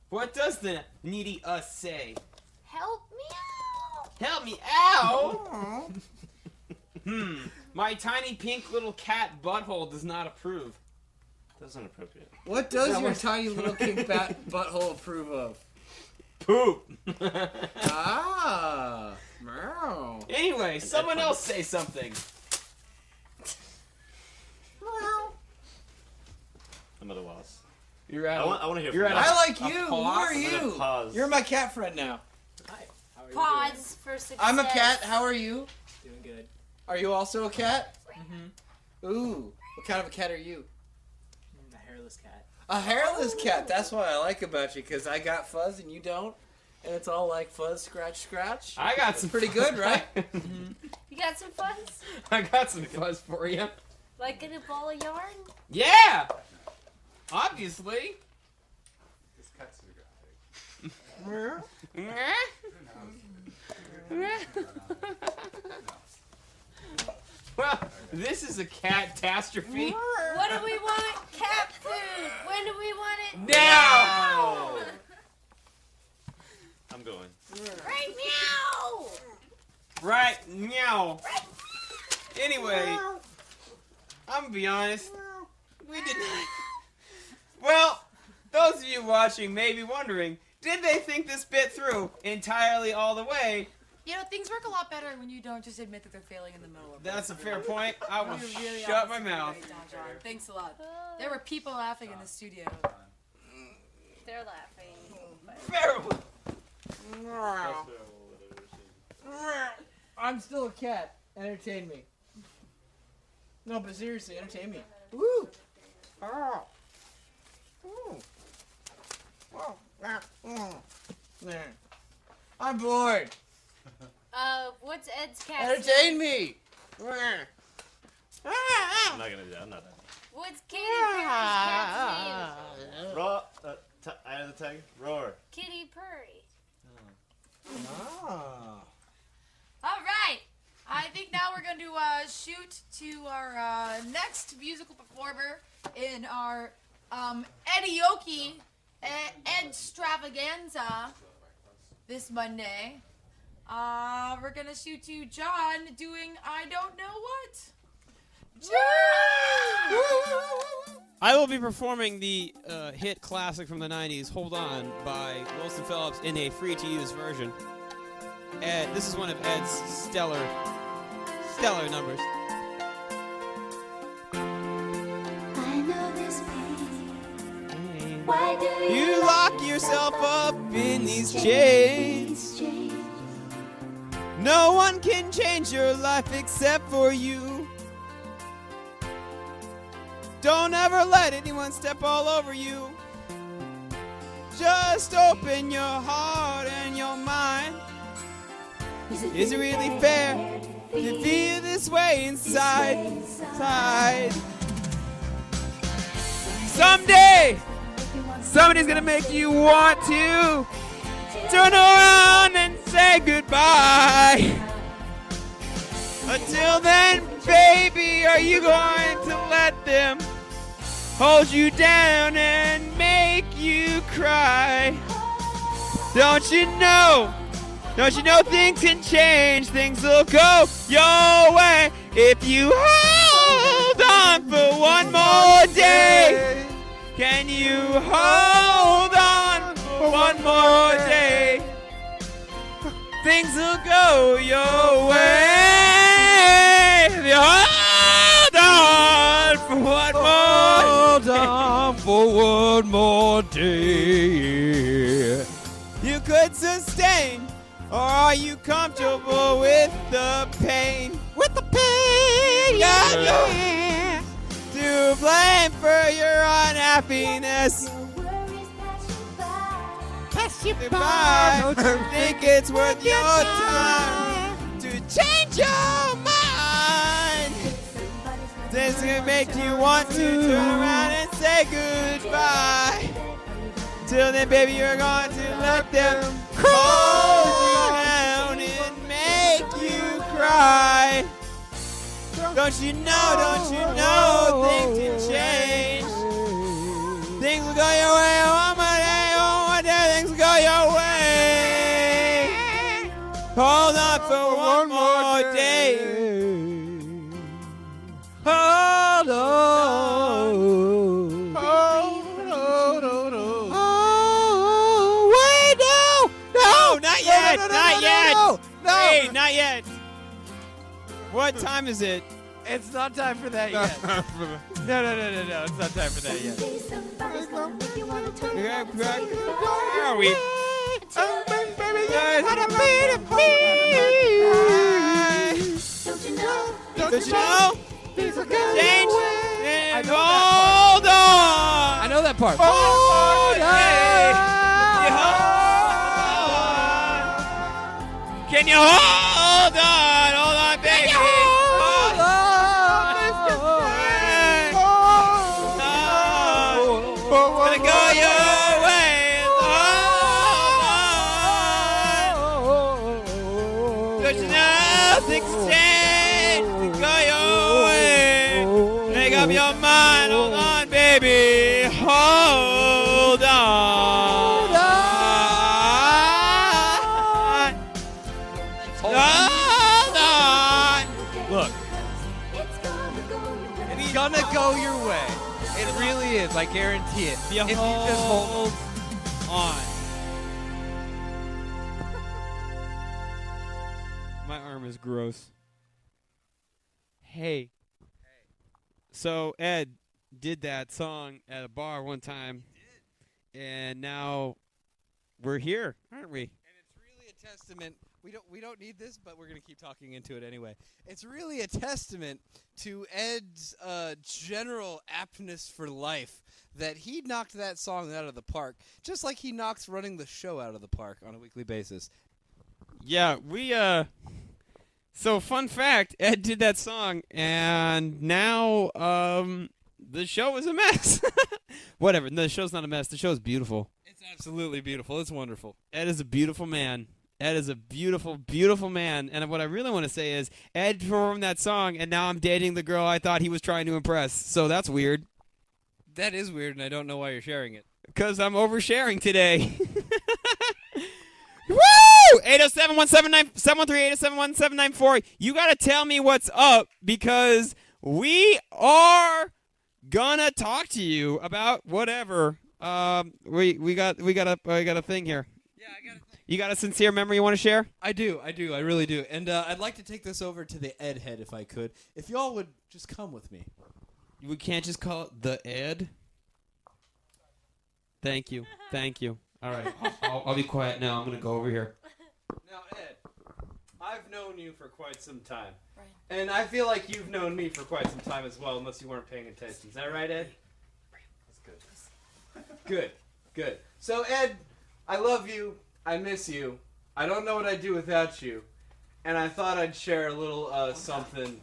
[SPEAKER 1] What does the needy us say?
[SPEAKER 2] Help me out!
[SPEAKER 1] Help me out! My tiny pink little cat butthole does not approve.
[SPEAKER 6] That's inappropriate.
[SPEAKER 5] What does your tiny little king butthole approve of?
[SPEAKER 1] Poop.
[SPEAKER 5] Ah. Meow.
[SPEAKER 1] Anyway, someone else say something.
[SPEAKER 6] I'm at a loss.
[SPEAKER 1] You're at.
[SPEAKER 6] I want to hear.
[SPEAKER 1] You're
[SPEAKER 6] from
[SPEAKER 1] at
[SPEAKER 6] you.
[SPEAKER 5] I like
[SPEAKER 1] a
[SPEAKER 5] you. Who
[SPEAKER 1] pause?
[SPEAKER 5] are
[SPEAKER 6] I'm gonna
[SPEAKER 5] you?
[SPEAKER 6] pause.
[SPEAKER 5] You're my cat friend now.
[SPEAKER 11] Hi. How are you
[SPEAKER 2] Pause for success.
[SPEAKER 5] I'm a cat. How are you?
[SPEAKER 11] doing? Doing good.
[SPEAKER 5] Are you also a cat?
[SPEAKER 1] Mm-hmm.
[SPEAKER 5] Ooh. What kind of a cat are you?
[SPEAKER 11] A hairless cat.
[SPEAKER 5] A hairless cat. That's what I like about you, because I got fuzz and you don't. And it's all like fuzz, scratch, scratch.
[SPEAKER 1] I got some.
[SPEAKER 5] Pretty good, right?
[SPEAKER 2] You got some fuzz?
[SPEAKER 1] I got some fuzz for you.
[SPEAKER 2] Like in a ball of yarn?
[SPEAKER 1] Yeah. Obviously.
[SPEAKER 4] This cat's gonna go.
[SPEAKER 1] Well, this is a catastrophe.
[SPEAKER 2] What do we want? Cat food. When do we want it?
[SPEAKER 1] Now.
[SPEAKER 6] I'm going.
[SPEAKER 2] Right meow.
[SPEAKER 1] Right, meow. Anyway, I'm gonna be honest. We did not. Well, those of you watching may be wondering, did they think this bit through entirely all the way?
[SPEAKER 3] You know, things work a lot better when you don't just admit that they're failing in the middle of it.
[SPEAKER 1] That's a fair point. I will
[SPEAKER 3] You're really
[SPEAKER 1] shut my
[SPEAKER 3] honest.
[SPEAKER 1] mouth.
[SPEAKER 3] Right, Don John. Thanks a lot. There were people laughing in the studio.
[SPEAKER 2] They're laughing.
[SPEAKER 1] Terrible.
[SPEAKER 5] I'm still a cat. Entertain me. No, but seriously, entertain me. Woo! I'm bored.
[SPEAKER 2] What's Ed's cat?
[SPEAKER 5] Entertain me.
[SPEAKER 6] I'm not gonna do that. I'm not that.
[SPEAKER 2] What's Katy Perry's cat's name?
[SPEAKER 6] Raw. Eye of the tiger. Roar.
[SPEAKER 2] Kitty Purry.
[SPEAKER 5] Ah.
[SPEAKER 3] All right. I think now we're going to shoot to our next musical performer in our Edioki Edstravaganza this Monday. We're going to shoot to John doing I Don't Know What.
[SPEAKER 1] I will be performing the hit classic from the 90s, Hold On, by Wilson Phillips in a free-to-use version. Ed, this is one of Ed's stellar numbers.
[SPEAKER 12] I know this pain. Why do
[SPEAKER 1] You lock yourself up in these chains. No one can change your life except for you. Don't ever let anyone step all over you. Just open your heart and your mind. Is it really fair to feel this way inside? Someday, somebody's gonna make you want to turn around and say goodbye. Until then, baby, are you going to let them hold you down and make you cry? Don't you know things can change, things will go your way if you hold on for one more day. Can you hold one more day. Things will go your way. If you hold on for one more.
[SPEAKER 11] Hold on for one more day.
[SPEAKER 1] You could sustain, or are you comfortable with the pain? With the pain, yeah. To blame for your unhappiness. Pass you by. Don't think it's worth your time to change your mind. This can make you want to turn around and say goodbye. Till then, baby, you're going to let them hold you down and make you cry. Don't you know things can change. Things will go your way, one more day, things will go your way. Hold on for one more day. Hold on. Hey, not yet. What time is it?
[SPEAKER 5] It's not time for that yet. No. It's not time for that yet.
[SPEAKER 1] Where are we? Don't you know? Change and hold on.
[SPEAKER 11] I know that part.
[SPEAKER 1] Hold on. Can you hold on? Hold on, baby. Hold on. It's gonna go your way. Hold on. Don't you know things change? They go your way. Make up your mind. Hold on, baby. Hold on.
[SPEAKER 5] Look, it's gonna go your way. It really is. I guarantee it. If you just hold
[SPEAKER 1] on. My arm is gross. Hey. So Ed did that song at a bar one time, and now we're here, aren't we?
[SPEAKER 5] And it's really a testament. We don't need this, but we're gonna keep talking into it anyway. It's really a testament to Ed's general aptness for life that he knocked that song out of the park, just like he knocks running the show out of the park on a weekly basis.
[SPEAKER 1] Yeah, so fun fact, Ed did that song, and now the show is a mess. Whatever, no, the show's not a mess. The show's beautiful.
[SPEAKER 5] It's absolutely beautiful. It's wonderful.
[SPEAKER 1] Ed is a beautiful man. Ed is a beautiful, beautiful man. And what I really want to say is, Ed performed that song, and now I'm dating the girl I thought he was trying to impress. So that's weird.
[SPEAKER 5] That is weird, and I don't know why you're sharing it.
[SPEAKER 1] Because I'm oversharing today. Woo! 807-179-713-807-1794. You got to tell me what's up, because we are gonna talk to you about whatever. We got a thing here.
[SPEAKER 5] Yeah, I got a thing.
[SPEAKER 1] You got a sincere memory you want to share?
[SPEAKER 5] I do. I really do. And I'd like to take this over to the Ed head if I could. If y'all would just come with me.
[SPEAKER 1] We can't just call it the Ed? Thank you. All right. I'll be quiet now. I'm going to go over here.
[SPEAKER 5] Now, Ed, I've known you for quite some time. Right. And I feel like you've known me for quite some time as well, unless you weren't paying attention. Is that right, Ed? That's good. Good. So, Ed, I love you. I miss you. I don't know what I'd do without you. And I thought I'd share a little something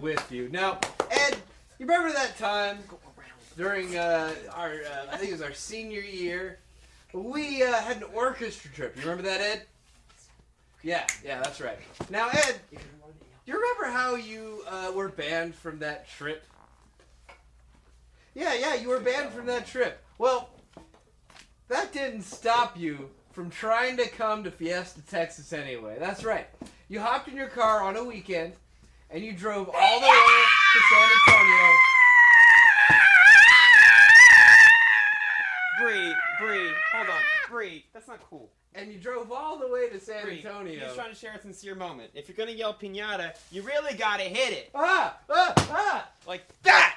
[SPEAKER 5] with you. Now, Ed, you remember that time during I think it was our senior year, we had an orchestra trip. You remember that, Ed? Yeah, that's right. Now, Ed, do you remember how you were banned from that trip? Yeah, you were banned from that trip. Well, that didn't stop you from trying to come to Fiesta, Texas anyway. That's right. You hopped in your car on a weekend, and you drove all the way to San Antonio.
[SPEAKER 1] Bree, hold on. Bree, that's not cool.
[SPEAKER 5] And you drove all the way to San
[SPEAKER 1] Bree,
[SPEAKER 5] Antonio.
[SPEAKER 1] you're just trying to share a sincere moment. If you're gonna yell pinata, you really gotta hit it. Like that!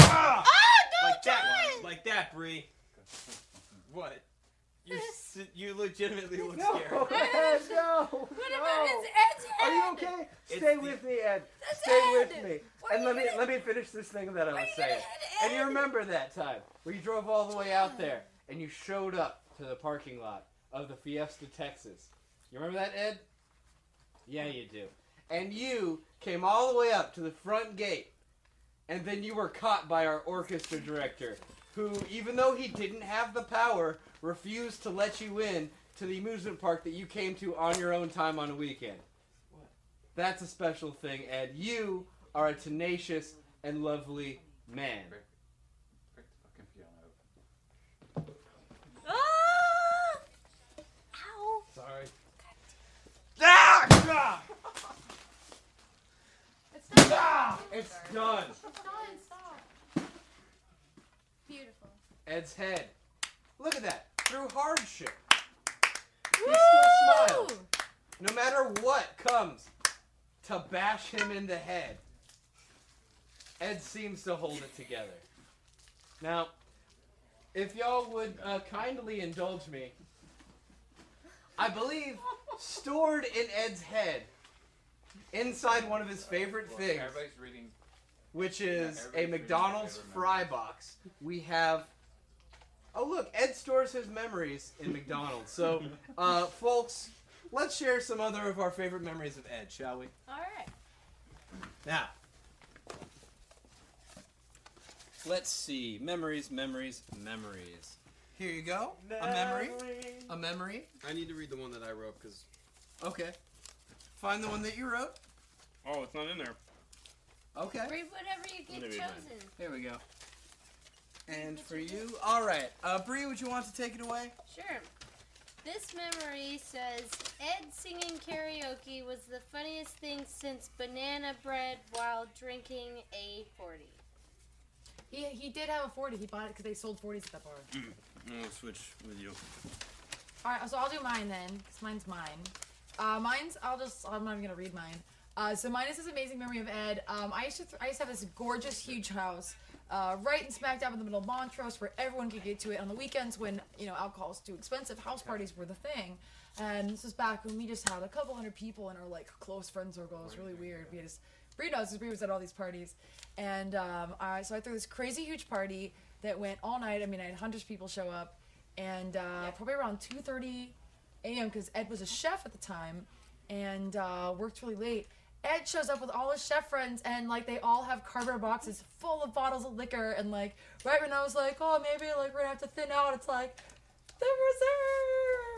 [SPEAKER 1] Ah! Like that, like that, Bree. What? You legitimately look scared.
[SPEAKER 10] No, Ed, no.
[SPEAKER 2] What about his Ed's head?
[SPEAKER 10] Are you okay? Stay with me, Ed. Stay with me. And let me finish this thing that I was saying.
[SPEAKER 5] And you remember that time where you drove all the way out there and you showed up to the parking lot of the Fiesta, Texas. You remember that, Ed? Yeah, you do. And you came all the way up to the front gate, and then you were caught by our orchestra director, who, even though he didn't have the power, refused to let you in to the amusement park that you came to on your own time on a weekend. What? That's a special thing, Ed. You are a tenacious and lovely man.
[SPEAKER 4] Break the fucking piano open.
[SPEAKER 2] Ah! Ow.
[SPEAKER 5] Sorry.
[SPEAKER 1] Ah!
[SPEAKER 3] It's done.
[SPEAKER 5] It's done.
[SPEAKER 3] It's done. Stop.
[SPEAKER 2] Beautiful.
[SPEAKER 5] Ed's head. Look at that. Through hardship, he
[SPEAKER 2] Woo!
[SPEAKER 5] still smiles. No matter what comes to bash him in the head, Ed seems to hold it together. Now, if y'all would kindly indulge me, I believe stored in Ed's head, inside one of his favorite things,
[SPEAKER 4] Everybody's reading.
[SPEAKER 5] which is
[SPEAKER 4] everybody's
[SPEAKER 5] a
[SPEAKER 4] reading
[SPEAKER 5] McDonald's
[SPEAKER 4] favorite
[SPEAKER 5] fry
[SPEAKER 4] memory.
[SPEAKER 5] box, we have... Oh, look, Ed stores his memories in McDonald's. So, folks, let's share some other of our favorite memories of Ed, shall we?
[SPEAKER 2] All right.
[SPEAKER 5] Now, let's see. Memories, memories, memories. Here you go. A memory. A memory.
[SPEAKER 1] I need to read the one that I wrote because.
[SPEAKER 5] Okay. Find the one that you wrote.
[SPEAKER 1] Oh, it's not in there.
[SPEAKER 5] Okay.
[SPEAKER 2] Read whatever you get
[SPEAKER 6] Let me read
[SPEAKER 2] chosen.
[SPEAKER 5] Here we go. And for you, all right. Bree, would you want to take it away?
[SPEAKER 2] Sure. This memory says, Ed singing karaoke was the funniest thing since banana bread while drinking a 40.
[SPEAKER 3] He did have a 40. He bought it because they sold 40s at that bar.
[SPEAKER 1] I'll switch with you.
[SPEAKER 3] All right, so I'll do mine then, because mine's mine. I'm not even gonna read mine. So mine is this amazing memory of Ed. I used to have this gorgeous, huge house, right in smack dab in the middle of Montrose, where everyone could get to it on the weekends when alcohol was too expensive. House parties were the thing, and this was back when we just had a couple hundred people in our close friend circle. It was really weird. We just Bree knows, because Bree was at all these parties, and so I threw this crazy huge party that went all night. I mean, I had hundreds of people show up, and probably around 2:30 a.m. because Ed was a chef at the time, and worked really late. Ed shows up with all his chef friends, and they all have cardboard boxes full of bottles of liquor, and right when I was oh, maybe we're gonna have to thin out, it's the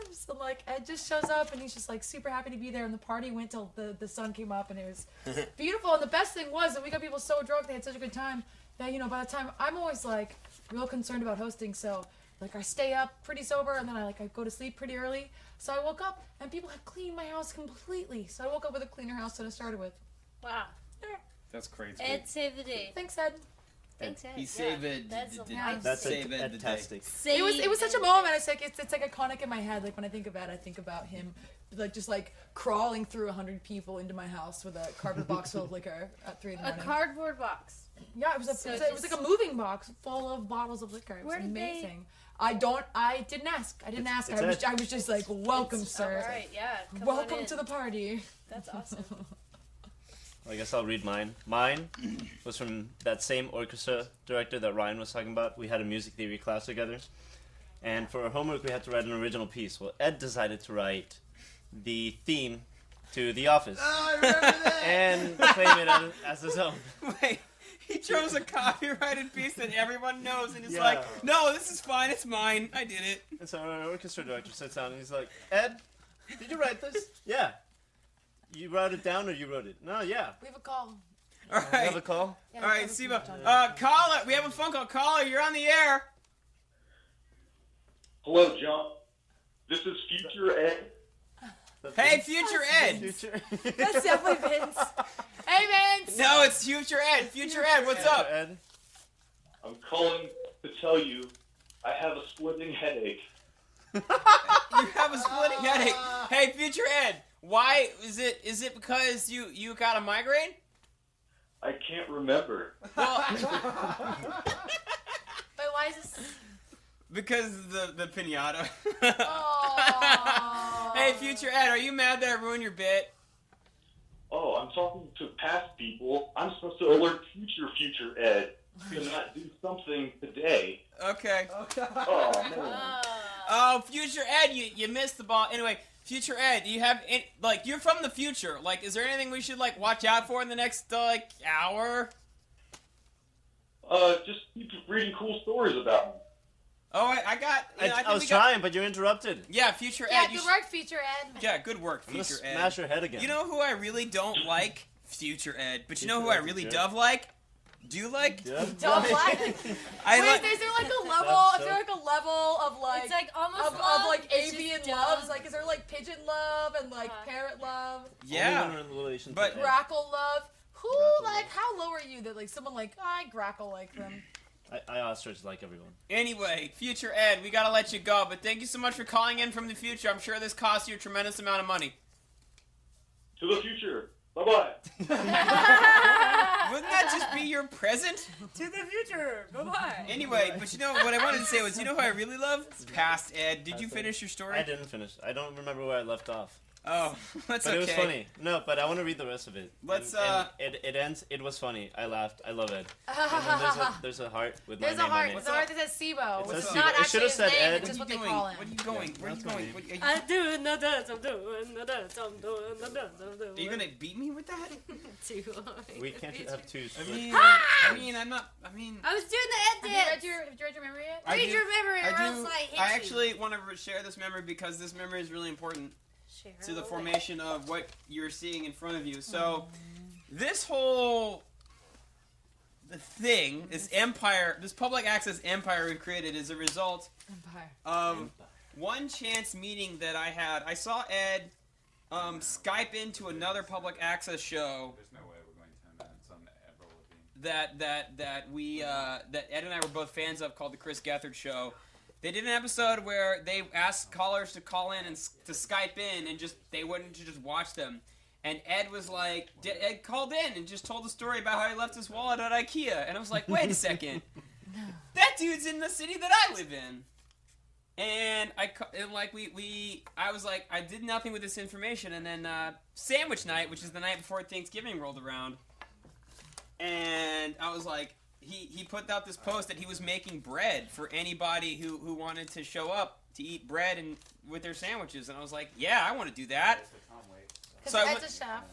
[SPEAKER 3] reserves, and Ed just shows up, and he's just super happy to be there, and the party went till the sun came up, and it was beautiful. And the best thing was that we got people so drunk, they had such a good time that by the time, I'm always real concerned about hosting, so I stay up pretty sober, and then I go to sleep pretty early. So I woke up, and people had cleaned my house completely. So I woke up with a cleaner house than I started with.
[SPEAKER 2] Wow.
[SPEAKER 1] That's crazy.
[SPEAKER 2] Ed saved the day.
[SPEAKER 3] Thanks, Ed.
[SPEAKER 2] Thanks, Ed.
[SPEAKER 1] He saved it.
[SPEAKER 2] That's a lot.
[SPEAKER 6] That's
[SPEAKER 1] Save Ed today.
[SPEAKER 6] fantastic.
[SPEAKER 3] It was such a moment. It's iconic in my head. When I think of Ed, I think about him just crawling through 100 people into my house with a cardboard box full of liquor at 3 in the
[SPEAKER 2] A
[SPEAKER 3] morning.
[SPEAKER 2] cardboard box.
[SPEAKER 3] Yeah, it was like a moving box full of bottles of liquor. It was
[SPEAKER 2] Where did they-
[SPEAKER 3] amazing. I didn't ask. I was just welcome, sir.
[SPEAKER 2] All right, yeah. Come
[SPEAKER 3] Welcome
[SPEAKER 2] on in.
[SPEAKER 3] to the party.
[SPEAKER 2] That's awesome.
[SPEAKER 6] I guess I'll read mine. Mine was from that same orchestra director that Ryan was talking about. We had a music theory class together. And for our homework, we had to write an original piece. Well, Ed decided to write the theme to The Office.
[SPEAKER 5] Oh, I remember that!
[SPEAKER 6] And claim it as his own.
[SPEAKER 1] Wait, he chose a copyrighted piece that everyone knows, and he's
[SPEAKER 6] Yeah.
[SPEAKER 1] no, this is fine, it's mine, I did it.
[SPEAKER 6] And so our orchestra director sits down and he's like, Ed, did you write this? Yeah. You wrote it down or you wrote it? No, yeah.
[SPEAKER 3] We have a call.
[SPEAKER 1] All
[SPEAKER 6] You
[SPEAKER 1] right.
[SPEAKER 6] have a call?
[SPEAKER 3] Yeah,
[SPEAKER 1] All right,
[SPEAKER 3] we
[SPEAKER 1] Siva.
[SPEAKER 3] have a
[SPEAKER 1] Caller, we have a phone call. Caller, you're on the air.
[SPEAKER 13] Hello, John. This is Future Ed.
[SPEAKER 1] Hey, Future Ed.
[SPEAKER 6] Future.
[SPEAKER 3] That's definitely Vince. Hey, Vince.
[SPEAKER 1] No, it's Future Ed. Future Ed, what's up?
[SPEAKER 6] Ed.
[SPEAKER 13] I'm calling to tell you I have a splitting headache.
[SPEAKER 1] You have a splitting headache. Hey, future Ed, why is it? Is it because you got a migraine?
[SPEAKER 13] I can't remember.
[SPEAKER 1] Well,
[SPEAKER 3] But why is this?
[SPEAKER 1] because of the pinata.
[SPEAKER 3] Oh.
[SPEAKER 1] Hey, future Ed, are you mad that I ruined your bit?
[SPEAKER 13] Oh, I'm talking to past people. I'm supposed to alert future Ed to not do something today.
[SPEAKER 1] Okay.
[SPEAKER 13] Oh, man.
[SPEAKER 1] Oh, future Ed, you missed the ball. Anyway, future Ed, do you have any, like, you're from the future. Like, is there anything we should like watch out for in the next hour?
[SPEAKER 13] Just keep reading cool stories about me.
[SPEAKER 1] Oh, I got.
[SPEAKER 6] I was trying, but you interrupted.
[SPEAKER 1] Yeah, future
[SPEAKER 3] Yeah,
[SPEAKER 1] Ed.
[SPEAKER 3] good work, Future Ed.
[SPEAKER 1] Yeah, good work,
[SPEAKER 6] I'm gonna
[SPEAKER 1] future Ed.
[SPEAKER 6] smash your head again.
[SPEAKER 1] You know who I really don't like? Future Ed. But you know who I really do like? Do you like?
[SPEAKER 3] Don't like. Wait, is there like a level? Is there like a level of like?
[SPEAKER 2] It's like almost
[SPEAKER 3] of
[SPEAKER 2] love,
[SPEAKER 3] like
[SPEAKER 2] it's
[SPEAKER 3] avian
[SPEAKER 2] just
[SPEAKER 3] loves.
[SPEAKER 2] dumb.
[SPEAKER 3] Like, is there like pigeon love and like parrot love?
[SPEAKER 1] Yeah.
[SPEAKER 6] Only when we're in relation
[SPEAKER 1] But-
[SPEAKER 6] to Ed.
[SPEAKER 3] Grackle love. Who like? How low are you that like someone like I grackle like them?
[SPEAKER 6] I ostrich like everyone.
[SPEAKER 1] Anyway, future Ed, we gotta let you go. But thank you so much for calling in from the future. I'm sure this cost you a tremendous amount of money.
[SPEAKER 13] To the future. Bye-bye.
[SPEAKER 1] Wouldn't that just be your present?
[SPEAKER 2] To the future. Bye-bye.
[SPEAKER 1] Anyway, but you know what I wanted to say was, you know who I really love? Past Ed. Did you finish your story?
[SPEAKER 6] I didn't finish. I don't remember where I left off.
[SPEAKER 1] Oh, that's
[SPEAKER 6] but
[SPEAKER 1] okay.
[SPEAKER 6] it was funny. No, but I want to read the rest of it.
[SPEAKER 1] Let's,
[SPEAKER 6] And it ends. It was funny. I laughed. I love Ed. And then there's a heart with
[SPEAKER 3] There's
[SPEAKER 6] my
[SPEAKER 3] a
[SPEAKER 6] name
[SPEAKER 3] heart.
[SPEAKER 6] on it.
[SPEAKER 3] There's a heart that says SIBO.
[SPEAKER 6] It
[SPEAKER 3] Which
[SPEAKER 6] says
[SPEAKER 3] is
[SPEAKER 6] SIBO.
[SPEAKER 3] not
[SPEAKER 6] It
[SPEAKER 3] actually
[SPEAKER 6] should've
[SPEAKER 3] his
[SPEAKER 6] said
[SPEAKER 3] name.
[SPEAKER 6] Ed.
[SPEAKER 3] It's just what they call him.
[SPEAKER 1] What are you going? Where are you going? What,
[SPEAKER 2] I'm doing the dance. I'm doing the dance. I'm doing the dance. I'm doing.
[SPEAKER 1] are you gonna beat me with that?
[SPEAKER 2] Too
[SPEAKER 6] We can't have two.
[SPEAKER 1] I mean, I'm not. I mean,
[SPEAKER 2] I was doing the Ed
[SPEAKER 3] Have
[SPEAKER 2] dance.
[SPEAKER 3] you read your memory yet?
[SPEAKER 2] Read your memory, or
[SPEAKER 1] I
[SPEAKER 2] else I hit
[SPEAKER 1] I
[SPEAKER 2] you.
[SPEAKER 1] actually want to share this memory because this memory is really important
[SPEAKER 2] Share
[SPEAKER 1] to the
[SPEAKER 2] away.
[SPEAKER 1] formation of what you're seeing in front of you. So, this whole thing, this empire, this public access empire we've created, is a result of one chance meeting that I had. I saw Ed Skype into another public access show.
[SPEAKER 4] There's no way we're going 10 minutes on Ed Levine.
[SPEAKER 1] that Ed and I were both fans of, called the Chris Gethard Show. They did an episode where they asked callers to call in and to Skype in, and they wouldn't just watch them. And Ed was like, Ed called in and just told the story about how he left his wallet at IKEA. And I was like, wait a second, that dude's in the city that I live in. And I was like, I did nothing with this information. And then sandwich night, which is the night before Thanksgiving rolled around, and I was like, he put out this post that he was making bread for anybody who wanted to show up to eat bread and with their sandwiches. And I was like, yeah, I want to do that.
[SPEAKER 3] Because
[SPEAKER 1] So
[SPEAKER 3] Ed's a chef.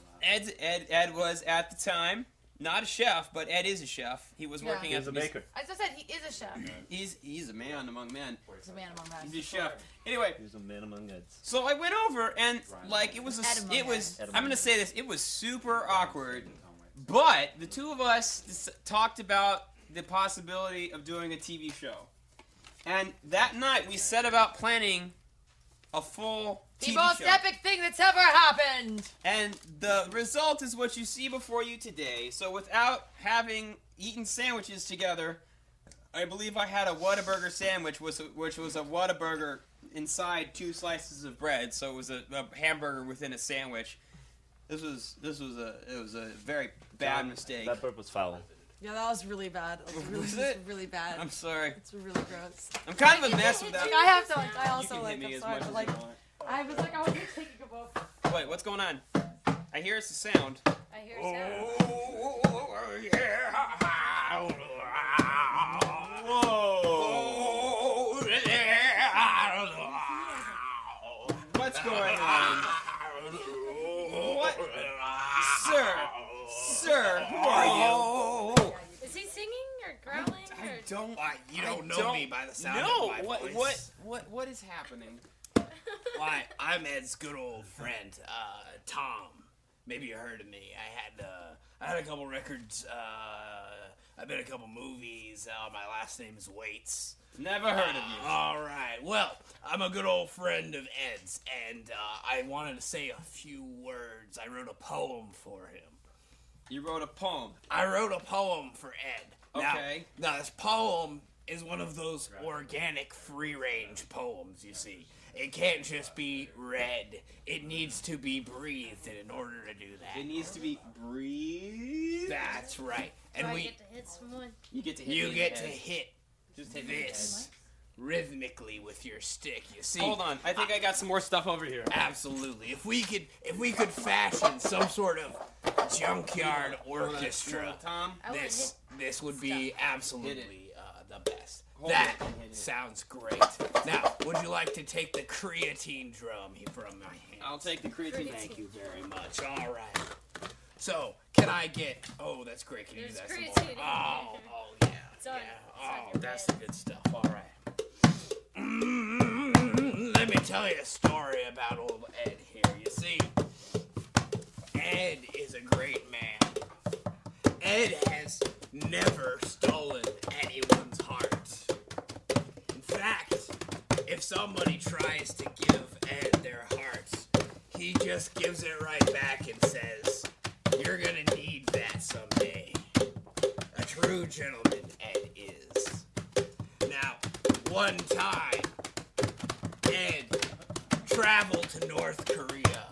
[SPEAKER 1] Ed was at the time not a chef, but Ed is a chef. He was working as
[SPEAKER 6] a baker.
[SPEAKER 3] I just said he is a chef.
[SPEAKER 1] He's a man among men.
[SPEAKER 3] He's a man among men.
[SPEAKER 1] He's a chef. Anyway,
[SPEAKER 6] He's a man among Eds.
[SPEAKER 1] so I went over and like it was I'm gonna say this, it was super awkward, but the two of us talked about the possibility of doing a TV show, and that night we set about planning a full
[SPEAKER 3] The
[SPEAKER 1] TV
[SPEAKER 3] most
[SPEAKER 1] show.
[SPEAKER 3] epic thing that's ever happened.
[SPEAKER 1] And the result is what you see before you today. So without having eaten sandwiches together, I believe I had a Whataburger sandwich, which was a Whataburger inside 2 slices of bread. So it was a hamburger within a sandwich. It was a very bad mistake.
[SPEAKER 6] That burp was foul.
[SPEAKER 3] Yeah, that was really bad. It was
[SPEAKER 1] Was it?
[SPEAKER 3] really bad.
[SPEAKER 1] I'm sorry.
[SPEAKER 3] It's really gross.
[SPEAKER 1] I'm kind of a mess with that.
[SPEAKER 3] I have to. I
[SPEAKER 1] You
[SPEAKER 3] also
[SPEAKER 1] can
[SPEAKER 3] like.
[SPEAKER 1] hit me
[SPEAKER 3] I'm
[SPEAKER 1] as
[SPEAKER 3] sorry,
[SPEAKER 1] much
[SPEAKER 3] but
[SPEAKER 1] as
[SPEAKER 3] like,
[SPEAKER 1] you want.
[SPEAKER 3] I was like, I was like taking a book.
[SPEAKER 1] Wait, what's going on? I hear it's a sound.
[SPEAKER 2] I hear sound.
[SPEAKER 1] What's going on? What? Sir, who are you?
[SPEAKER 2] Is he singing or growling?
[SPEAKER 14] You don't know me by the sound
[SPEAKER 1] No,
[SPEAKER 14] of my voice.
[SPEAKER 1] what is happening?
[SPEAKER 14] Why, I'm Ed's good old friend, Tom. Maybe you heard of me. I had a couple records. I've been in a couple movies. My last name is Waits.
[SPEAKER 1] Never heard of you.
[SPEAKER 14] All right. Well, I'm a good old friend of Ed's, and I wanted to say a few words. I wrote a poem for him.
[SPEAKER 1] You wrote a poem.
[SPEAKER 14] I wrote a poem for Ed.
[SPEAKER 1] Okay.
[SPEAKER 14] Now this poem is one of those organic free-range poems, you see. It can't just be read. It needs to be breathed in order to do that.
[SPEAKER 1] It needs to be breathed.
[SPEAKER 14] That's right. And
[SPEAKER 2] Do I
[SPEAKER 14] we
[SPEAKER 2] get to hit someone?
[SPEAKER 1] You get to hit.
[SPEAKER 14] you
[SPEAKER 1] me
[SPEAKER 14] get
[SPEAKER 1] in
[SPEAKER 14] to
[SPEAKER 1] the head.
[SPEAKER 14] hit
[SPEAKER 1] Just hit me in the
[SPEAKER 14] this rhythmically with your stick. You see.
[SPEAKER 1] Hold on. I think I got some more stuff over here.
[SPEAKER 14] Absolutely. If we could fashion some sort of junkyard orchestra,
[SPEAKER 1] Tom,
[SPEAKER 14] this would be absolutely the best.
[SPEAKER 1] Hold
[SPEAKER 14] That
[SPEAKER 1] it. Hit it.
[SPEAKER 14] sounds great. Now, would you like to take the creatine drum from my hand?
[SPEAKER 1] I'll take the creatine.
[SPEAKER 14] Thank you very much. All right. So, can I get? Oh, that's great. Can you do that some more?
[SPEAKER 2] creatine in
[SPEAKER 14] Oh,
[SPEAKER 2] there.
[SPEAKER 14] oh yeah.
[SPEAKER 2] It's on,
[SPEAKER 14] Yeah.
[SPEAKER 2] it's on
[SPEAKER 14] Oh,
[SPEAKER 2] your
[SPEAKER 14] that's
[SPEAKER 2] bed.
[SPEAKER 14] the good stuff. All right. Let me tell you a story about old Ed here. You see, Ed is a great man. Ed has never stolen anyone's heart. In fact, if somebody tries to give Ed their heart, he just gives it right back and says, "You're gonna need that someday." A true gentleman, Ed is. Now, one time, Ed traveled to North Korea.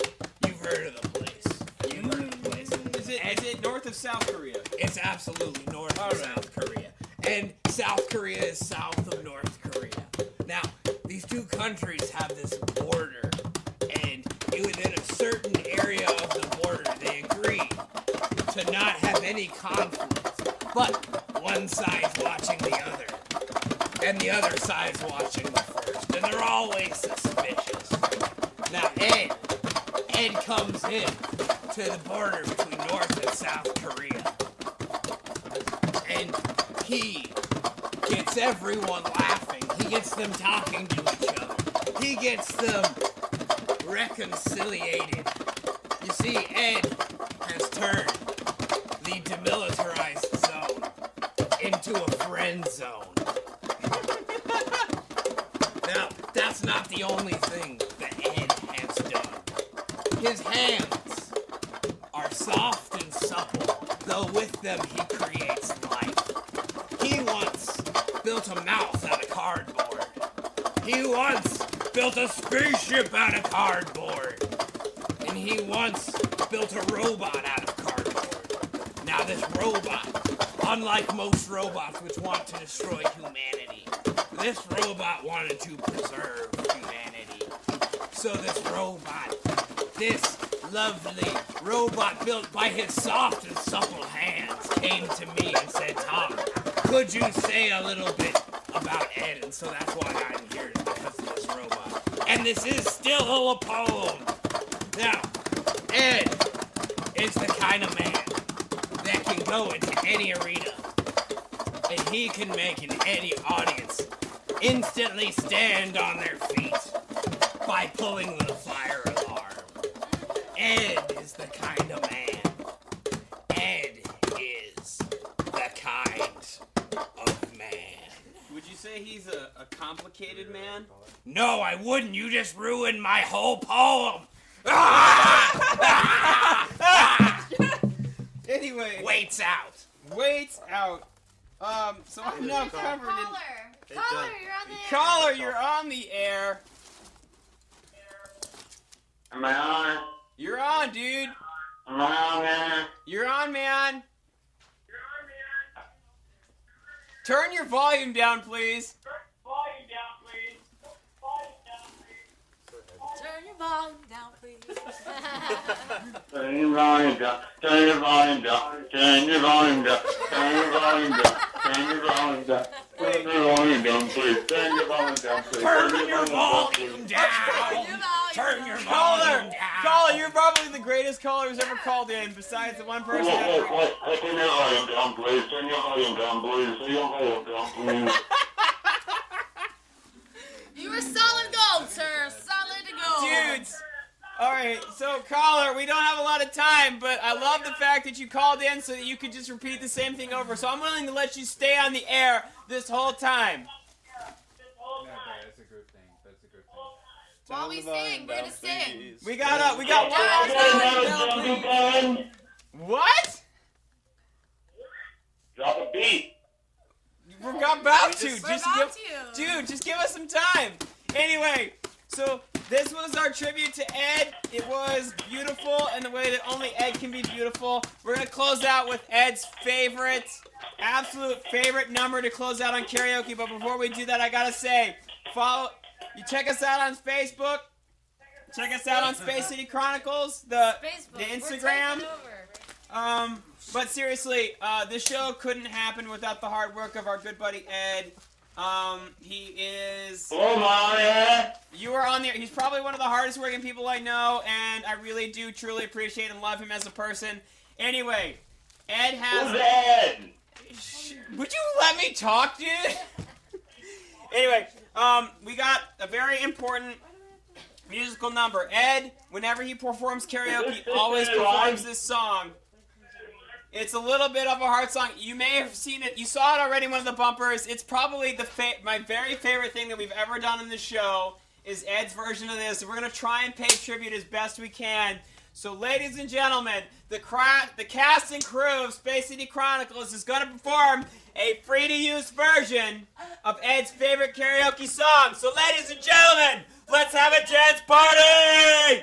[SPEAKER 14] You've heard of the place. You've heard of the place.
[SPEAKER 1] Is it north of South Korea?
[SPEAKER 14] It's absolutely north of South Korea. And South Korea is south of North Korea. Now, these two countries have this border, and within a certain area of the border, they agree to not have any conflict. But one side's watching the other, and the other side's watching the first, and they're always suspicious. Now, Ed comes in to the border between North and South Korea, and he gets everyone laughing. He gets them talking to each other. He gets them reconciliated. You see, Ed has turned the demilitarized zone into a friend zone. Now, that's not the only thing that Ed has done. His hands are soft and supple, though with them he creates life. He once built a mouth out of cardboard. He once built a spaceship out of cardboard. And he once built a robot out of cardboard. Now this robot, unlike most robots which want to destroy humanity, this robot wanted to preserve humanity. So this lovely robot built by his soft and supple hands, came to me and said, "Tom, could you say a little bit about Ed?" And so that's why I'm here, is because of this robot. And this is still a poem. Now, Ed is the kind of man that can go into any arena and he can make any audience instantly stand on their feet by pulling the fire alarm. Ed is the kind of man. Ed is the kind of man.
[SPEAKER 1] Would you say he's a complicated man?
[SPEAKER 14] No, I wouldn't. You just ruined my whole poem.
[SPEAKER 1] Anyway.
[SPEAKER 14] Waits out.
[SPEAKER 1] Waits out. So I'm now covered in...
[SPEAKER 2] Caller, you're on the air.
[SPEAKER 1] Caller, you're on the air.
[SPEAKER 13] Am I on?
[SPEAKER 1] You're on, dude.
[SPEAKER 13] Am I on there?
[SPEAKER 1] You're on, man. Turn your volume down, please.
[SPEAKER 2] Turn your volume down, please.
[SPEAKER 13] Turn your volume down. Turn your volume down. Turn your volume down. Turn your volume down. Turn your volume down. Turn your volume down, please. Turn your volume down, please.
[SPEAKER 14] Turn your volume down. Turn your volume down.
[SPEAKER 1] Caller, you're probably the greatest caller who's ever called in, besides the one person.
[SPEAKER 13] Turn your volume down, please. Turn your volume down, please. Turn your volume down, please.
[SPEAKER 3] You were solid gold, sir. Solid gold.
[SPEAKER 1] Dudes. All right, so caller, we don't have a lot of time, but I love the fact that you called in so that you could just repeat the same thing over. So I'm willing to let you stay on the air this whole time.
[SPEAKER 4] That's a good thing. That's a good thing.
[SPEAKER 3] While we sing, we're gonna sing.
[SPEAKER 1] We got What?
[SPEAKER 13] Drop a beat.
[SPEAKER 1] We're about to.
[SPEAKER 3] We're
[SPEAKER 1] Just give us some time. Anyway, so this was our tribute to Ed. It was beautiful in the way that only Ed can be beautiful. We're going to close out with Ed's absolute favorite number to close out on karaoke. But before we do that, I got to say, check us out on Facebook. Check us out on Space City Chronicles, the Instagram. But seriously, this show couldn't happen without the hard work of our good buddy Ed. He is...
[SPEAKER 13] Oh my!
[SPEAKER 1] You are on there. He's probably one of the hardest working people I know, and I really do truly appreciate and love him as a person. Anyway, Ed has...
[SPEAKER 13] Who's Ed?
[SPEAKER 1] Would you let me talk, dude? Anyway, we got a very important musical number. Ed, whenever he performs karaoke, always performs this song. It's a little bit of a hard song. You may have seen it. You saw it already in one of the bumpers. It's probably my very favorite thing that we've ever done in the show is Ed's version of this. And we're going to try and pay tribute as best we can. So, ladies and gentlemen, the cast and crew of Space City Chronicles is going to perform a free-to-use version of Ed's favorite karaoke song. So, ladies and gentlemen, let's have a dance party!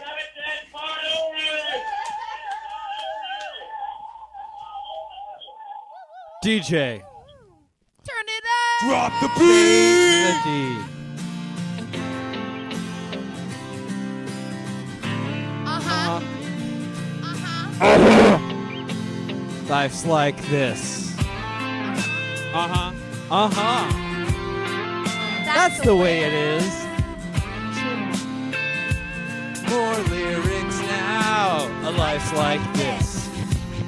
[SPEAKER 15] DJ,
[SPEAKER 3] turn it up.
[SPEAKER 15] Drop the beat. Life's like this. That's the way it is. More lyrics now. A life's like this.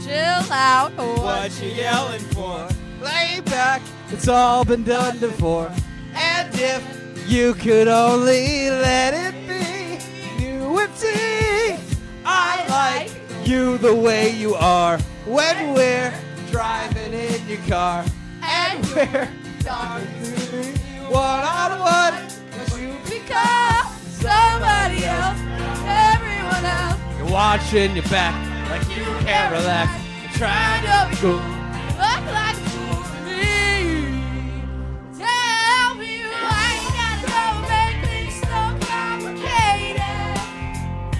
[SPEAKER 3] Chill out.
[SPEAKER 15] What you yelling for? Lay back. It's all been done before. And if you could only let it be, you would see. I like you the way you are when we're driving in your car. And we're talking one-on-one. Cause you become somebody else, everyone else. You're watching your back like you can't relax. You're trying to be cool. Look like a fool to me. Tell me why you gotta go make things so complicated.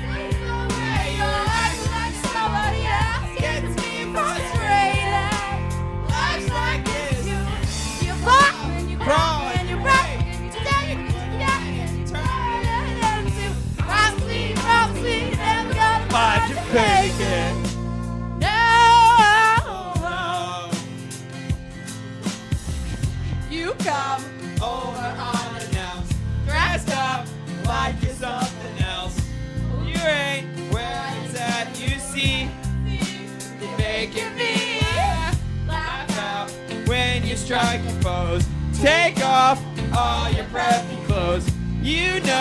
[SPEAKER 15] Please don't worry, you're acting like somebody else. Gets me frustrated. Life's like this. You fall and you crawl and you break and you take and you die and you turn and you promise me, never gonna find you faking. You come over unannounced, dressed up like you're something else. You ain't where it's at, you see. You're making me laugh out when you strike your pose. Take off all your preppy clothes. You know